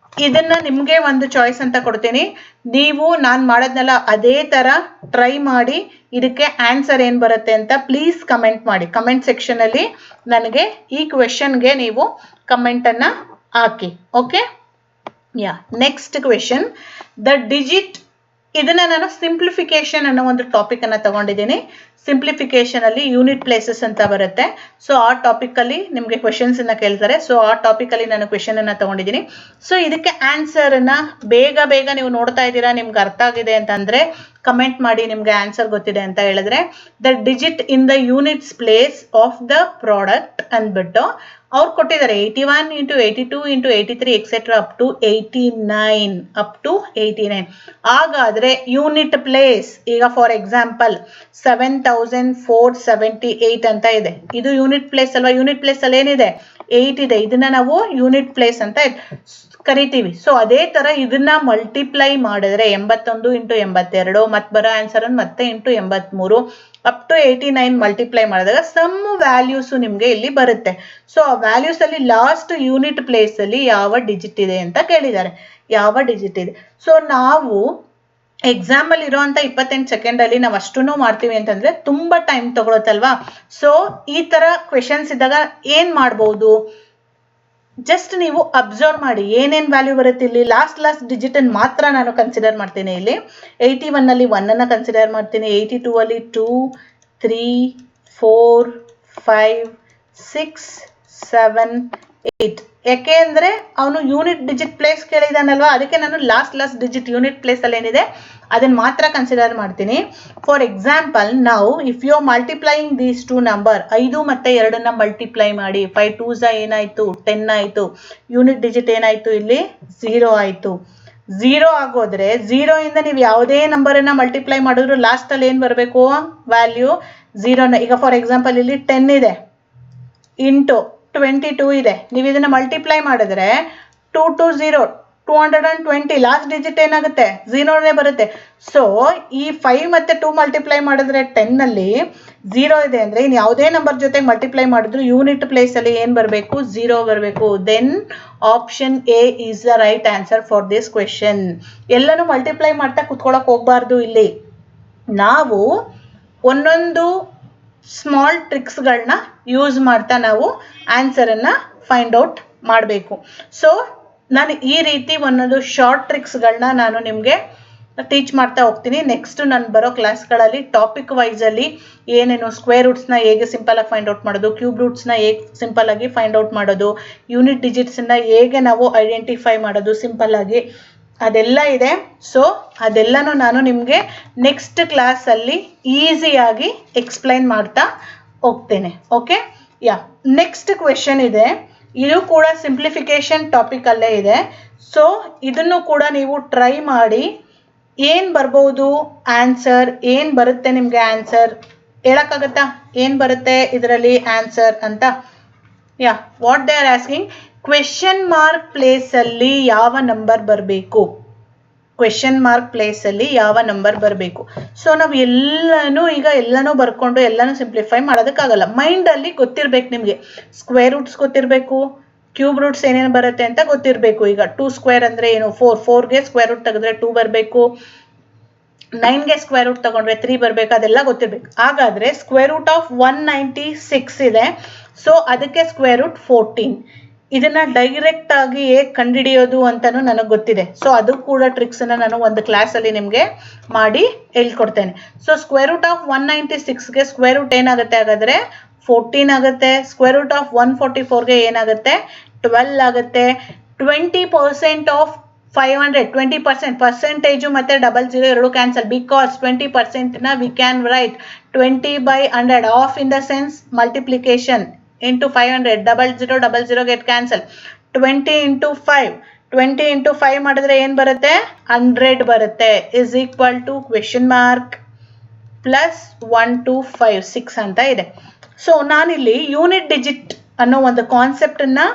ಇದನ್ನ ನಿಮ್ಗೆ ಒಂದು ಚಾಯ್ಸ್ ಅಂತ ಕೊಡ್ತೀನಿ. ನೀವು ನಾನು ಮಾಡೋದ್ನೆಲ್ಲ ಅದೇ ತರ ಟ್ರೈ ಮಾಡಿ ಇದಕ್ಕೆ ಆನ್ಸರ್ ಏನ್ ಬರುತ್ತೆ ಅಂತ ಪ್ಲೀಸ್ ಕಮೆಂಟ್ ಮಾಡಿ. ಕಮೆಂಟ್ ಸೆಕ್ಷನ್ ಅಲ್ಲಿ ನನಗೆ ಈ ಕ್ವೆಶನ್ಗೆ ನೀವು ಕಮೆಂಟ್ ಅನ್ನ ಹಾಕಿ. Okay, yeah next question, the digit. ಇದನ್ನ ನಾನು ಸಿಂಪ್ಲಿಫಿಕೇಶನ್ ಅನ್ನೋ ಒಂದು ಟಾಪಿಕ್ ಅನ್ನ ತಗೊಂಡಿದ್ದೀನಿ. ಸಿಂಪ್ಲಿಫಿಕೇಶನ್ ಅಲ್ಲಿ ಯೂನಿಟ್ ಪ್ಲೇಸಸ್ ಅಂತ ಬರುತ್ತೆ. ಸೊ ಆ ಟಾಪಿಕ್ ಅಲ್ಲಿ ನಿಮ್ಗೆ ಕ್ವೆಶನ್ಸ್ ಅನ್ನ ಕೇಳ್ತಾರೆ. ಸೊ ಆ ಟಾಪಿಕ್ ಅಲ್ಲಿ ನಾನು ಕ್ವೆಶನ್ ಅನ್ನ ತಗೊಂಡಿದ್ದೀನಿ. ಸೊ ಇದಕ್ಕೆ ಆನ್ಸರ್ ಅನ್ನ ಬೇಗ ನೀವು ನೋಡ್ತಾ ಇದ್ದೀರಾ, ನಿಮ್ಗೆ ಅರ್ಥ ಆಗಿದೆ ಅಂತಂದ್ರೆ ಕಮೆಂಟ್ ಮಾಡಿ ನಿಮ್ಗೆ ಆನ್ಸರ್ ಗೊತ್ತಿದೆ ಅಂತ ಹೇಳಿದ್ರೆ. The digit in the units place of the product ಅಂದ್ಬಿಟ್ಟು ಅವ್ರು ಕೊಟ್ಟಿದ್ದಾರೆ 81 into 82 into 83 etcetera up to 89. ಹಾಗಾದ್ರೆ ಯೂನಿಟ್ ಪ್ಲೇಸ್, ಈಗ ಫಾರ್ ಎಕ್ಸಾಂಪಲ್ 7478 ಅಂತ ಇದೆ. ಇದು ಯೂನಿಟ್ ಪ್ಲೇಸ್ ಅಲ್ವಾ. ಯೂನಿಟ್ ಪ್ಲೇಸ್ ಅಲ್ಲಿ ಏನಿದೆ 8 ಇದೆ, ಇದನ್ನ ನಾವು ಯೂನಿಟ್ ಪ್ಲೇಸ್ ಅಂತ ಕರಿತೀವಿ. ಸೊ ಅದೇ ತರ ಇದನ್ನ ಮಲ್ಟಿಪ್ಲೈ ಮಾಡಿದ್ರೆ 81 ಇಂಟು 82 ಮತ್ತೆ ಬರೋ ಆನ್ಸರ್ ಮತ್ತೆ ಇಂಟು 83 ಅಪ್ ಟು 89 ಮಲ್ಟಿಪ್ಲೈ ಮಾಡಿದಾಗ ಸಮ್ ವ್ಯಾಲ್ಯೂಸ್ ನಿಮ್ಗೆ ಇಲ್ಲಿ ಬರುತ್ತೆ. ಸೊ ಆ ವ್ಯಾಲ್ಯೂಸ್ ಅಲ್ಲಿ ಲಾಸ್ಟ್ ಯೂನಿಟ್ ಪ್ಲೇಸ್ ಅಲ್ಲಿ ಯಾವ ಡಿಜಿಟ್ ಇದೆ ಅಂತ ಕೇಳಿದ್ದಾರೆ, ಯಾವ ಡಿಜಿಟ್ ಇದೆ. ಸೊ ನಾವು ಎಕ್ಸಾಮ್ ಅಲ್ಲಿ ಇರುವಂತ 28 ಸೆಕೆಂಡ್ ಅಲ್ಲಿ ನಾವು ಅಷ್ಟನ್ನು ಮಾಡ್ತೀವಿ ಅಂತಂದ್ರೆ ತುಂಬಾ ಟೈಮ್ ತಗೊಳತ್ತಲ್ವಾ. ಸೊ ಈ ತರ ಕ್ವೆಶನ್ಸ್ ಇದ್ದಾಗ ಏನ್ ಮಾಡ್ಬೋದು, ಜಸ್ಟ್ ನೀವು ಅಬ್ಸರ್ವ್ ಮಾಡಿ ಏನೇನ್ ವ್ಯಾಲ್ಯೂ ಬರುತ್ತೆ. ಇಲ್ಲಿ ಲಾಸ್ಟ್ ಡಿಜಿಟ್ ಅನ್ನು ಮಾತ್ರ ನಾನು ಕನ್ಸಿಡರ್ ಮಾಡ್ತೀನಿ. ಇಲ್ಲಿ 81 ಅಲ್ಲಿ 1 ಅನ್ನ ಕನ್ಸಿಡರ್ ಮಾಡ್ತೀನಿ, 82 ಅಲ್ಲಿ 2, 3, 4, 5, 6, 7, 8. ಯಾಕೆ ಅಂದ್ರೆ ಅವನು ಯೂನಿಟ್ ಡಿಜಿಟ್ ಪ್ಲೇಸ್ ಕೇಳಿದಾನಲ್ವಾ, ಅದಕ್ಕೆ ನಾನು ಲಾಸ್ಟ್ ಡಿಜಿಟ್ ಯೂನಿಟ್ ಪ್ಲೇಸ್ ಅಲ್ಲಿ ಏನಿದೆ ಅದನ್ನ ಮಾತ್ರ ಕನ್ಸಿಡರ್ ಮಾಡ್ತೀನಿ. ಫಾರ್ ಎಕ್ಸಾಂಪಲ್ ನಾವು if you are multiplying these two number, 5 ಮತ್ತೆ 2ನ್ನ ಮಲ್ಟಿಪ್ಲೈ ಮಾಡಿ, 5 2s ಏನಾಯ್ತು 10 ಆಯ್ತು, ಯೂನಿಟ್ ಡಿಜಿಟ್ ಏನಾಯ್ತು ಇಲ್ಲಿ 0 ಆಯ್ತು. 0 ಆಗೋದ್ರೆ 0 ಇಂದ ನೀವು ಯಾವುದೇ ನಂಬರ್ ಅನ್ನ ಮಲ್ಟಿಪ್ಲೈ ಮಾಡಿದ್ರು ಲಾಸ್ಟ್ ಅಲ್ಲಿ ಏನ್ ಬರಬೇಕು ವ್ಯಾಲ್ಯೂ 0ನ. ಈಗ ಫಾರ್ ಎಕ್ಸಾಂಪಲ್ ಇಲ್ಲಿ 10 ಇದೆ ಇಂಟು 22 ಇದೆ, ನೀವು ಇದನ್ನ ಮಲ್ಟಿಪ್ಲೈ ಮಾಡಿದ್ರೆ 2 2 0 220, ಲಾಸ್ಟ್ ಡಿಜಿಟ್ ಏನಾಗುತ್ತೆ 0ನೇ ಬರುತ್ತೆ. ಸೊ ಈ 5 ಮತ್ತೆ 2 ಮಲ್ಟಿಪ್ಲೈ ಮಾಡಿದ್ರೆ 10 ಅಲ್ಲಿ 0 ಇದೆ ಅಂದ್ರೆ ಇನ್ ಯಾವುದೇ ನಂಬರ್ ಜೊತೆ ಮಲ್ಟಿಪ್ಲೈ ಮಾಡಿದ್ರು ಯೂನಿಟ್ ಪ್ಲೇಸ್ ಅಲ್ಲಿ ಏನ್ ಬರಬೇಕು 0 ಬರಬೇಕು. Then option A is the right answer for this question. ಎಲ್ಲಾನು ಮಲ್ಟಿಪ್ಲೈ ಮಾಡ್ತಾ ಕುತ್ಕೊಳಕ್ ಹೋಗ್ಬಾರ್ದು. ಇಲ್ಲಿ ನಾವು ಒಂದೊಂದು ಸ್ಮಾಲ್ ಟ್ರಿಕ್ಸ್ಗಳನ್ನ ಯೂಸ್ ಮಾಡ್ತಾ ನಾವು ಆನ್ಸರನ್ನು ಫೈಂಡ್ ಔಟ್ ಮಾಡಬೇಕು. ಸೊ ನಾನು ಈ ರೀತಿ ಒಂದೊಂದು ಶಾರ್ಟ್ ಟ್ರಿಕ್ಸ್ಗಳನ್ನ ನಾನು ನಿಮಗೆ ಟೀಚ್ ಮಾಡ್ತಾ ಹೋಗ್ತೀನಿ. ನೆಕ್ಸ್ಟ್ ನಾನು ಬರೋ ಕ್ಲಾಸ್ಗಳಲ್ಲಿ ಟಾಪಿಕ್ ವೈಸಲ್ಲಿ ಏನೇನು ಸ್ಕ್ವೇರ್ ರೂಟ್ಸ್ನ ಹೇಗೆ ಸಿಂಪಲ್ ಆಗಿ ಫೈಂಡ್ ಔಟ್ ಮಾಡೋದು, ಕ್ಯೂಬ್ ರೂಟ್ಸ್ನ ಹೇಗೆ ಸಿಂಪಲ್ ಆಗಿ ಫೈಂಡ್ ಔಟ್ ಮಾಡೋದು, ಯೂನಿಟ್ ಡಿಜಿಟ್ಸನ್ನ ಹೇಗೆ ನಾವು ಐಡೆಂಟಿಫೈ ಮಾಡೋದು ಸಿಂಪಲ್ ಆಗಿ, ಅದೆಲ್ಲ ಇದೆ. ಸೊ ಅದೆಲ್ಲನೂ ನಾನು ನಿಮಗೆ ನೆಕ್ಸ್ಟ್ ಕ್ಲಾಸಲ್ಲಿ ಈಸಿಯಾಗಿ ಎಕ್ಸ್ಪ್ಲೈನ್ ಮಾಡ್ತಾ ಹೋಗ್ತೇನೆ. ಓಕೆ, ಯಾ ನೆಕ್ಸ್ಟ್ ಕ್ವೆಶನ್ ಇದೆ, ಇದು ಕೂಡ ಸಿಂಪ್ಲಿಫಿಕೇಶನ್ ಟಾಪಿಕ್ ಅಲ್ಲೇ ಇದೆ. ಸೊ ಇದನ್ನು ಕೂಡ ನೀವು ಟ್ರೈ ಮಾಡಿ. ಏನ್ ಬರ್ಬೋದು ಆನ್ಸರ್, ಏನ್ ಬರುತ್ತೆ ನಿಮ್ಗೆ ಆನ್ಸರ್ ಹೇಳಕ್ಕಾಗತ್ತಾ, ಏನ್ ಬರುತ್ತೆ ಇದರಲ್ಲಿ ಆನ್ಸರ್ ಅಂತ? Yeah what they are asking, question mark place ಅಲ್ಲಿ ಯಾವ ನಂಬರ್ ಬರಬೇಕು, ಕ್ವೆಶನ್ ಮಾರ್ಕ್ ಪ್ಲೇಸ್ ಅಲ್ಲಿ ಯಾವ ನಂಬರ್ ಬರಬೇಕು. ಸೊ ನಾವು ಎಲ್ಲಾನು ಬರ್ಕೊಂಡು ಎಲ್ಲಾನು ಸಿಂಪ್ಲಿಫೈ ಮಾಡೋದಕ್ಕಾಗಲ್ಲ. ಮೈಂಡ್ ಅಲ್ಲಿ ಗೊತ್ತಿರ್ಬೇಕು ನಿಮ್ಗೆ, ಸ್ಕ್ವೇರ್ ರೂಟ್ಸ್ ಗೊತ್ತಿರಬೇಕು, ಕ್ಯೂಬ್ ರೂಟ್ಸ್ ಏನೇನು ಬರುತ್ತೆ ಅಂತ ಗೊತ್ತಿರಬೇಕು. ಈಗ 2 ಸ್ಕ್ವೇರ್ ಅಂದ್ರೆ ಏನು, 4ಗೆ ಸ್ಕ್ವೇರ್ ರೂಟ್ ತೆಗೆದ್ರೆ 2 ಬರಬೇಕು, 9ಗೆ ಸ್ಕ್ವೇರ್ ರೂಟ್ ತಗೊಂಡ್ರೆ 3 ಬರಬೇಕು, ಅದೆಲ್ಲ ಗೊತ್ತಿರ್ಬೇಕು. ಹಾಗಾದ್ರೆ ಸ್ಕ್ವೇರ್ ರೂಟ್ ಆಫ್ 196 ಇದೆ, ಸೊ ಅದಕ್ಕೆ ಸ್ಕ್ವೇರ್ ರೂಟ್ 14. ಇದನ್ನ ಡೈರೆಕ್ಟ್ ಆಗಿ ಹೇಗೆ ಕಂಡುಹಿಡಿಯೋದು ಅಂತಾನು ನನಗೆ ಗೊತ್ತಿದೆ. ಸೊ ಅದು ಕೂಡ ಟ್ರಿಕ್ಸ್ ಅನ್ನ ನಾನು ಒಂದು ಕ್ಲಾಸ್ ಅಲ್ಲಿ ನಿಮ್ಗೆ ಮಾಡಿ ಹೇಳ್ಕೊಡ್ತೇನೆ. ಸೊ ಸ್ಕ್ವೇರ್ ರೂಟ್ ಆಫ್ 196ಗೆ ಸ್ಕ್ವೇರ್ ರೂಟ್ ಏನಾಗುತ್ತೆ ಹಾಗಾದ್ರೆ 14 ಆಗುತ್ತೆ. ಸ್ಕ್ವೇರ್ ರೂಟ್ ಆಫ್ 144ಗೆ ಏನಾಗುತ್ತೆ 12 ಆಗುತ್ತೆ. 20% ಆಫ್ 500, 20% ಪರ್ಸೆಂಟೇಜು ಮತ್ತೆ 00 ಎರಡು ಕ್ಯಾನ್ಸಲ್, ಬಿಕಾಸ್ 20% ನ V can right 20/100 of in the sense multiplication into 500, 00 get cancel. 20 into 5, 20 into 5 ಮಾಡಿದ್ರೆ ಏನ್ ಬರುತ್ತೆ 100 ಬರುತ್ತೆ, is equal to question mark plus 1 to 5 6 ಅಂತ ಇದೆ. ಸೊ ನಾನಿಲ್ಲಿ ಯೂನಿಟ್ ಡಿಜಿಟ್ ಅನ್ನೋ ಒಂದು ಕಾನ್ಸೆಪ್ಟ್ ಅನ್ನ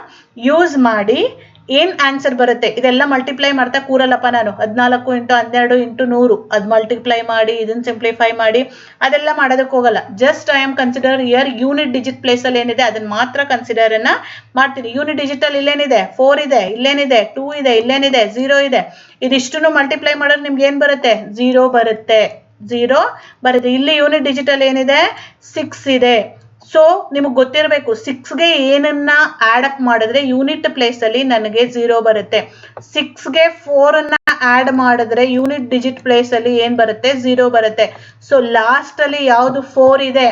ಯೂಸ್ ಮಾಡಿ ಏನ್ ಆನ್ಸರ್ ಬರುತ್ತೆ ಇದೆಲ್ಲ ಮಲ್ಟಿಪ್ಲೈ ಮಾಡ್ತಾ ಕೂರಲ್ಲಪ್ಪ ನಾನು. 14 ಇಂಟು 12 ಇಂಟು 100 ಅದು ಮಲ್ಟಿಪ್ಲೈ ಮಾಡಿ ಇದನ್ನ ಸಿಂಪ್ಲಿಫೈ ಮಾಡಿ ಅದೆಲ್ಲ ಮಾಡೋದಕ್ಕೆ ಹೋಗಲ್ಲ. Just I am consider year unit digit place ಅಲ್ಲಿ ಏನಿದೆ ಅದನ್ನ ಮಾತ್ರ ಕನ್ಸಿಡರ್ ಅನ್ನ ಮಾಡ್ತೀನಿ. ಯೂನಿಟ್ ಡಿಜಿಟಲ್ ಇಲ್ಲೇನಿದೆ 4 ಇದೆ, ಇಲ್ಲೇನಿದೆ 2 ಇದೆ, ಇಲ್ಲೇನಿದೆ 0 ಇದೆ. ಇದಿಷ್ಟನ್ನು ಮಲ್ಟಿಪ್ಲೈ ಮಾಡೋದು ನಿಮ್ಗೆ ಏನ್ ಬರುತ್ತೆ 0 ಬರುತ್ತೆ, 0 ಬರುತ್ತೆ. ಇಲ್ಲಿ ಯೂನಿಟ್ ಡಿಜಿಟಲ್ ಏನಿದೆ 6 ಇದೆ. ಸೊ ನಿಮಗೆ ಗೊತ್ತಿರಬೇಕು 6ಗೆ ಏನನ್ನ ಆಡ್ ಅಪ್ ಮಾಡಿದ್ರೆ ಯೂನಿಟ್ ಪ್ಲೇಸ್ ಅಲ್ಲಿ ನನಗೆ 0 ಬರುತ್ತೆ. 6ಗೆ 4 ಆಡ್ ಮಾಡಿದ್ರೆ ಯೂನಿಟ್ ಡಿಜಿಟ್ ಪ್ಲೇಸ್ ಅಲ್ಲಿ ಏನ್ ಬರುತ್ತೆ 0 ಬರುತ್ತೆ. ಸೊ ಲಾಸ್ಟ್ ಅಲ್ಲಿ ಯಾವ್ದು 4 ಇದೆ,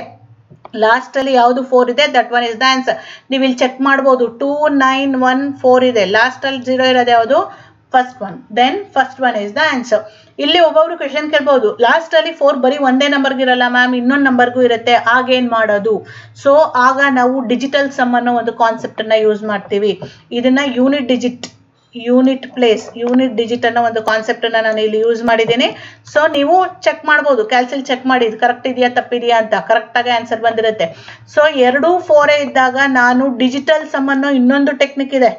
ಲಾಸ್ಟ್ ಅಲ್ಲಿ ಯಾವ್ದು 4 ಇದೆ that one is the answer. ನೀವು ಇಲ್ಲಿ ಚೆಕ್ ಮಾಡಬಹುದು 2914 ಇದೆ, ಲಾಸ್ಟ್ ಅಲ್ಲಿ 0 ಇರೋದು ಯಾವುದು first one. Then first one is the answer. ಇಲ್ಲಿ ಒಬ್ಬೊಬ್ರು ಕ್ವೆಶನ್ ಕೇಳ್ಬಹುದು, ಲಾಸ್ಟ್ ಅಲ್ಲಿ 4 ಬರೀ ಒಂದೇ ನಂಬರ್ಗೆ ಇರಲ್ಲ ಮ್ಯಾಮ್, ಇನ್ನೊಂದು ನಂಬರ್ಗೂ ಇರುತ್ತೆ, ಆಗೇನ್ ಮಾಡೋದು? ಸೊ ಆಗ ನಾವು ಡಿಜಿಟಲ್ ಸಮ್ ಅನ್ನೋ ಒಂದು ಕಾನ್ಸೆಪ್ಟ್ ಅನ್ನ ಯೂಸ್ ಮಾಡ್ತೀವಿ. ಇದನ್ನ unit digit unit place, unit digit ಅನ್ನೋ ಒಂದು ಕಾನ್ಸೆಪ್ಟನ್ನು ನಾನು ಇಲ್ಲಿ ಯೂಸ್ ಮಾಡಿದ್ದೀನಿ. ಸೊ ನೀವು ಚೆಕ್ ಮಾಡ್ಬೋದು, ಕ್ಯಾಲ್ಸಿಲ್ ಚೆಕ್ ಮಾಡಿ ಇದು ಕರೆಕ್ಟ್ ಇದೆಯಾ ತಪ್ಪಿದೆಯಾ ಅಂತ, ಕರೆಕ್ಟಾಗಿ ಆನ್ಸರ್ ಬಂದಿರುತ್ತೆ. ಸೊ 2 4 ಇದ್ದಾಗ ನಾನು ಡಿಜಿಟಲ್ ಸಮ್ ಅನ್ನೋ ಇನ್ನೊಂದು ಟೆಕ್ನಿಕ್ ಇದೆ,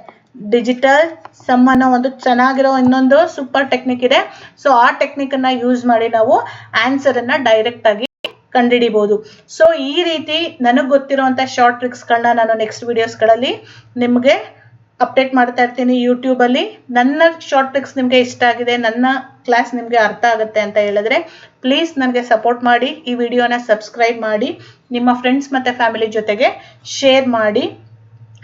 ಡಿಜಿಟಲ್ ಸಮ್ ಅನ್ನೋ ಒಂದು ಚೆನ್ನಾಗಿರೋ ಇನ್ನೊಂದು ಸೂಪರ್ ಟೆಕ್ನಿಕ್ ಇದೆ. ಸೊ ಆ ಟೆಕ್ನಿಕನ್ನು ಯೂಸ್ ಮಾಡಿ ನಾವು ಆನ್ಸರನ್ನು ಡೈರೆಕ್ಟಾಗಿ ಕಂಡುಹಿಡಿಬಹುದು. ಸೊ ಈ ರೀತಿ ನನಗೆ ಗೊತ್ತಿರುವಂಥ ಶಾರ್ಟ್ ಟ್ರಿಕ್ಸ್ಗಳನ್ನ ನಾನು ನೆಕ್ಸ್ಟ್ ವಿಡಿಯೋಸ್ಗಳಲ್ಲಿ ನಿಮಗೆ ಅಪ್ಡೇಟ್ ಮಾಡ್ತಾ ಇರ್ತೀನಿ ಯೂಟ್ಯೂಬಲ್ಲಿ. ನನ್ನ ಶಾರ್ಟ್ ಟ್ರಿಕ್ಸ್ ನಿಮಗೆ ಇಷ್ಟ ಆಗಿದೆ, ನನ್ನ ಕ್ಲಾಸ್ ನಿಮಗೆ ಅರ್ಥ ಆಗುತ್ತೆ ಅಂತ ಹೇಳಿದ್ರೆ ಪ್ಲೀಸ್ ನನಗೆ ಸಪೋರ್ಟ್ ಮಾಡಿ, ಈ ವಿಡಿಯೋನ ಸಬ್ಸ್ಕ್ರೈಬ್ ಮಾಡಿ, ನಿಮ್ಮ ಫ್ರೆಂಡ್ಸ್ ಮತ್ತು ಫ್ಯಾಮಿಲಿ ಜೊತೆಗೆ ಶೇರ್ ಮಾಡಿ.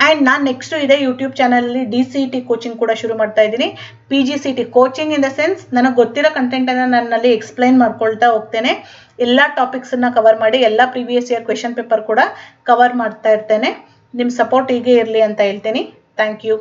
ಆ್ಯಂಡ್ ನಾನು ನೆಕ್ಸ್ಟು ಇದೇ ಯೂಟ್ಯೂಬ್ ಚಾನಲಲ್ಲಿ DCET ಕೋಚಿಂಗ್ ಕೂಡ ಶುರು ಮಾಡ್ತಾ ಇದ್ದೀನಿ. PGCET coaching in the sense ನನಗೆ ಗೊತ್ತಿರೋ ಕಂಟೆಂಟನ್ನು ನನ್ನಲ್ಲಿ ಎಕ್ಸ್ಪ್ಲೈನ್ ಮಾಡ್ಕೊಳ್ತಾ ಹೋಗ್ತೇನೆ. ಎಲ್ಲ ಟಾಪಿಕ್ಸನ್ನು ಕವರ್ ಮಾಡಿ, ಎಲ್ಲ ಪ್ರೀವಿಯಸ್ ಇಯರ್ ಕ್ವೆಶನ್ ಪೇಪರ್ ಕೂಡ ಕವರ್ ಮಾಡ್ತಾ ಇರ್ತೇನೆ. ನಿಮ್ಮ ಸಪೋರ್ಟ್ ಹೀಗೆ ಇರಲಿ ಅಂತ ಹೇಳ್ತೀನಿ. Thank you.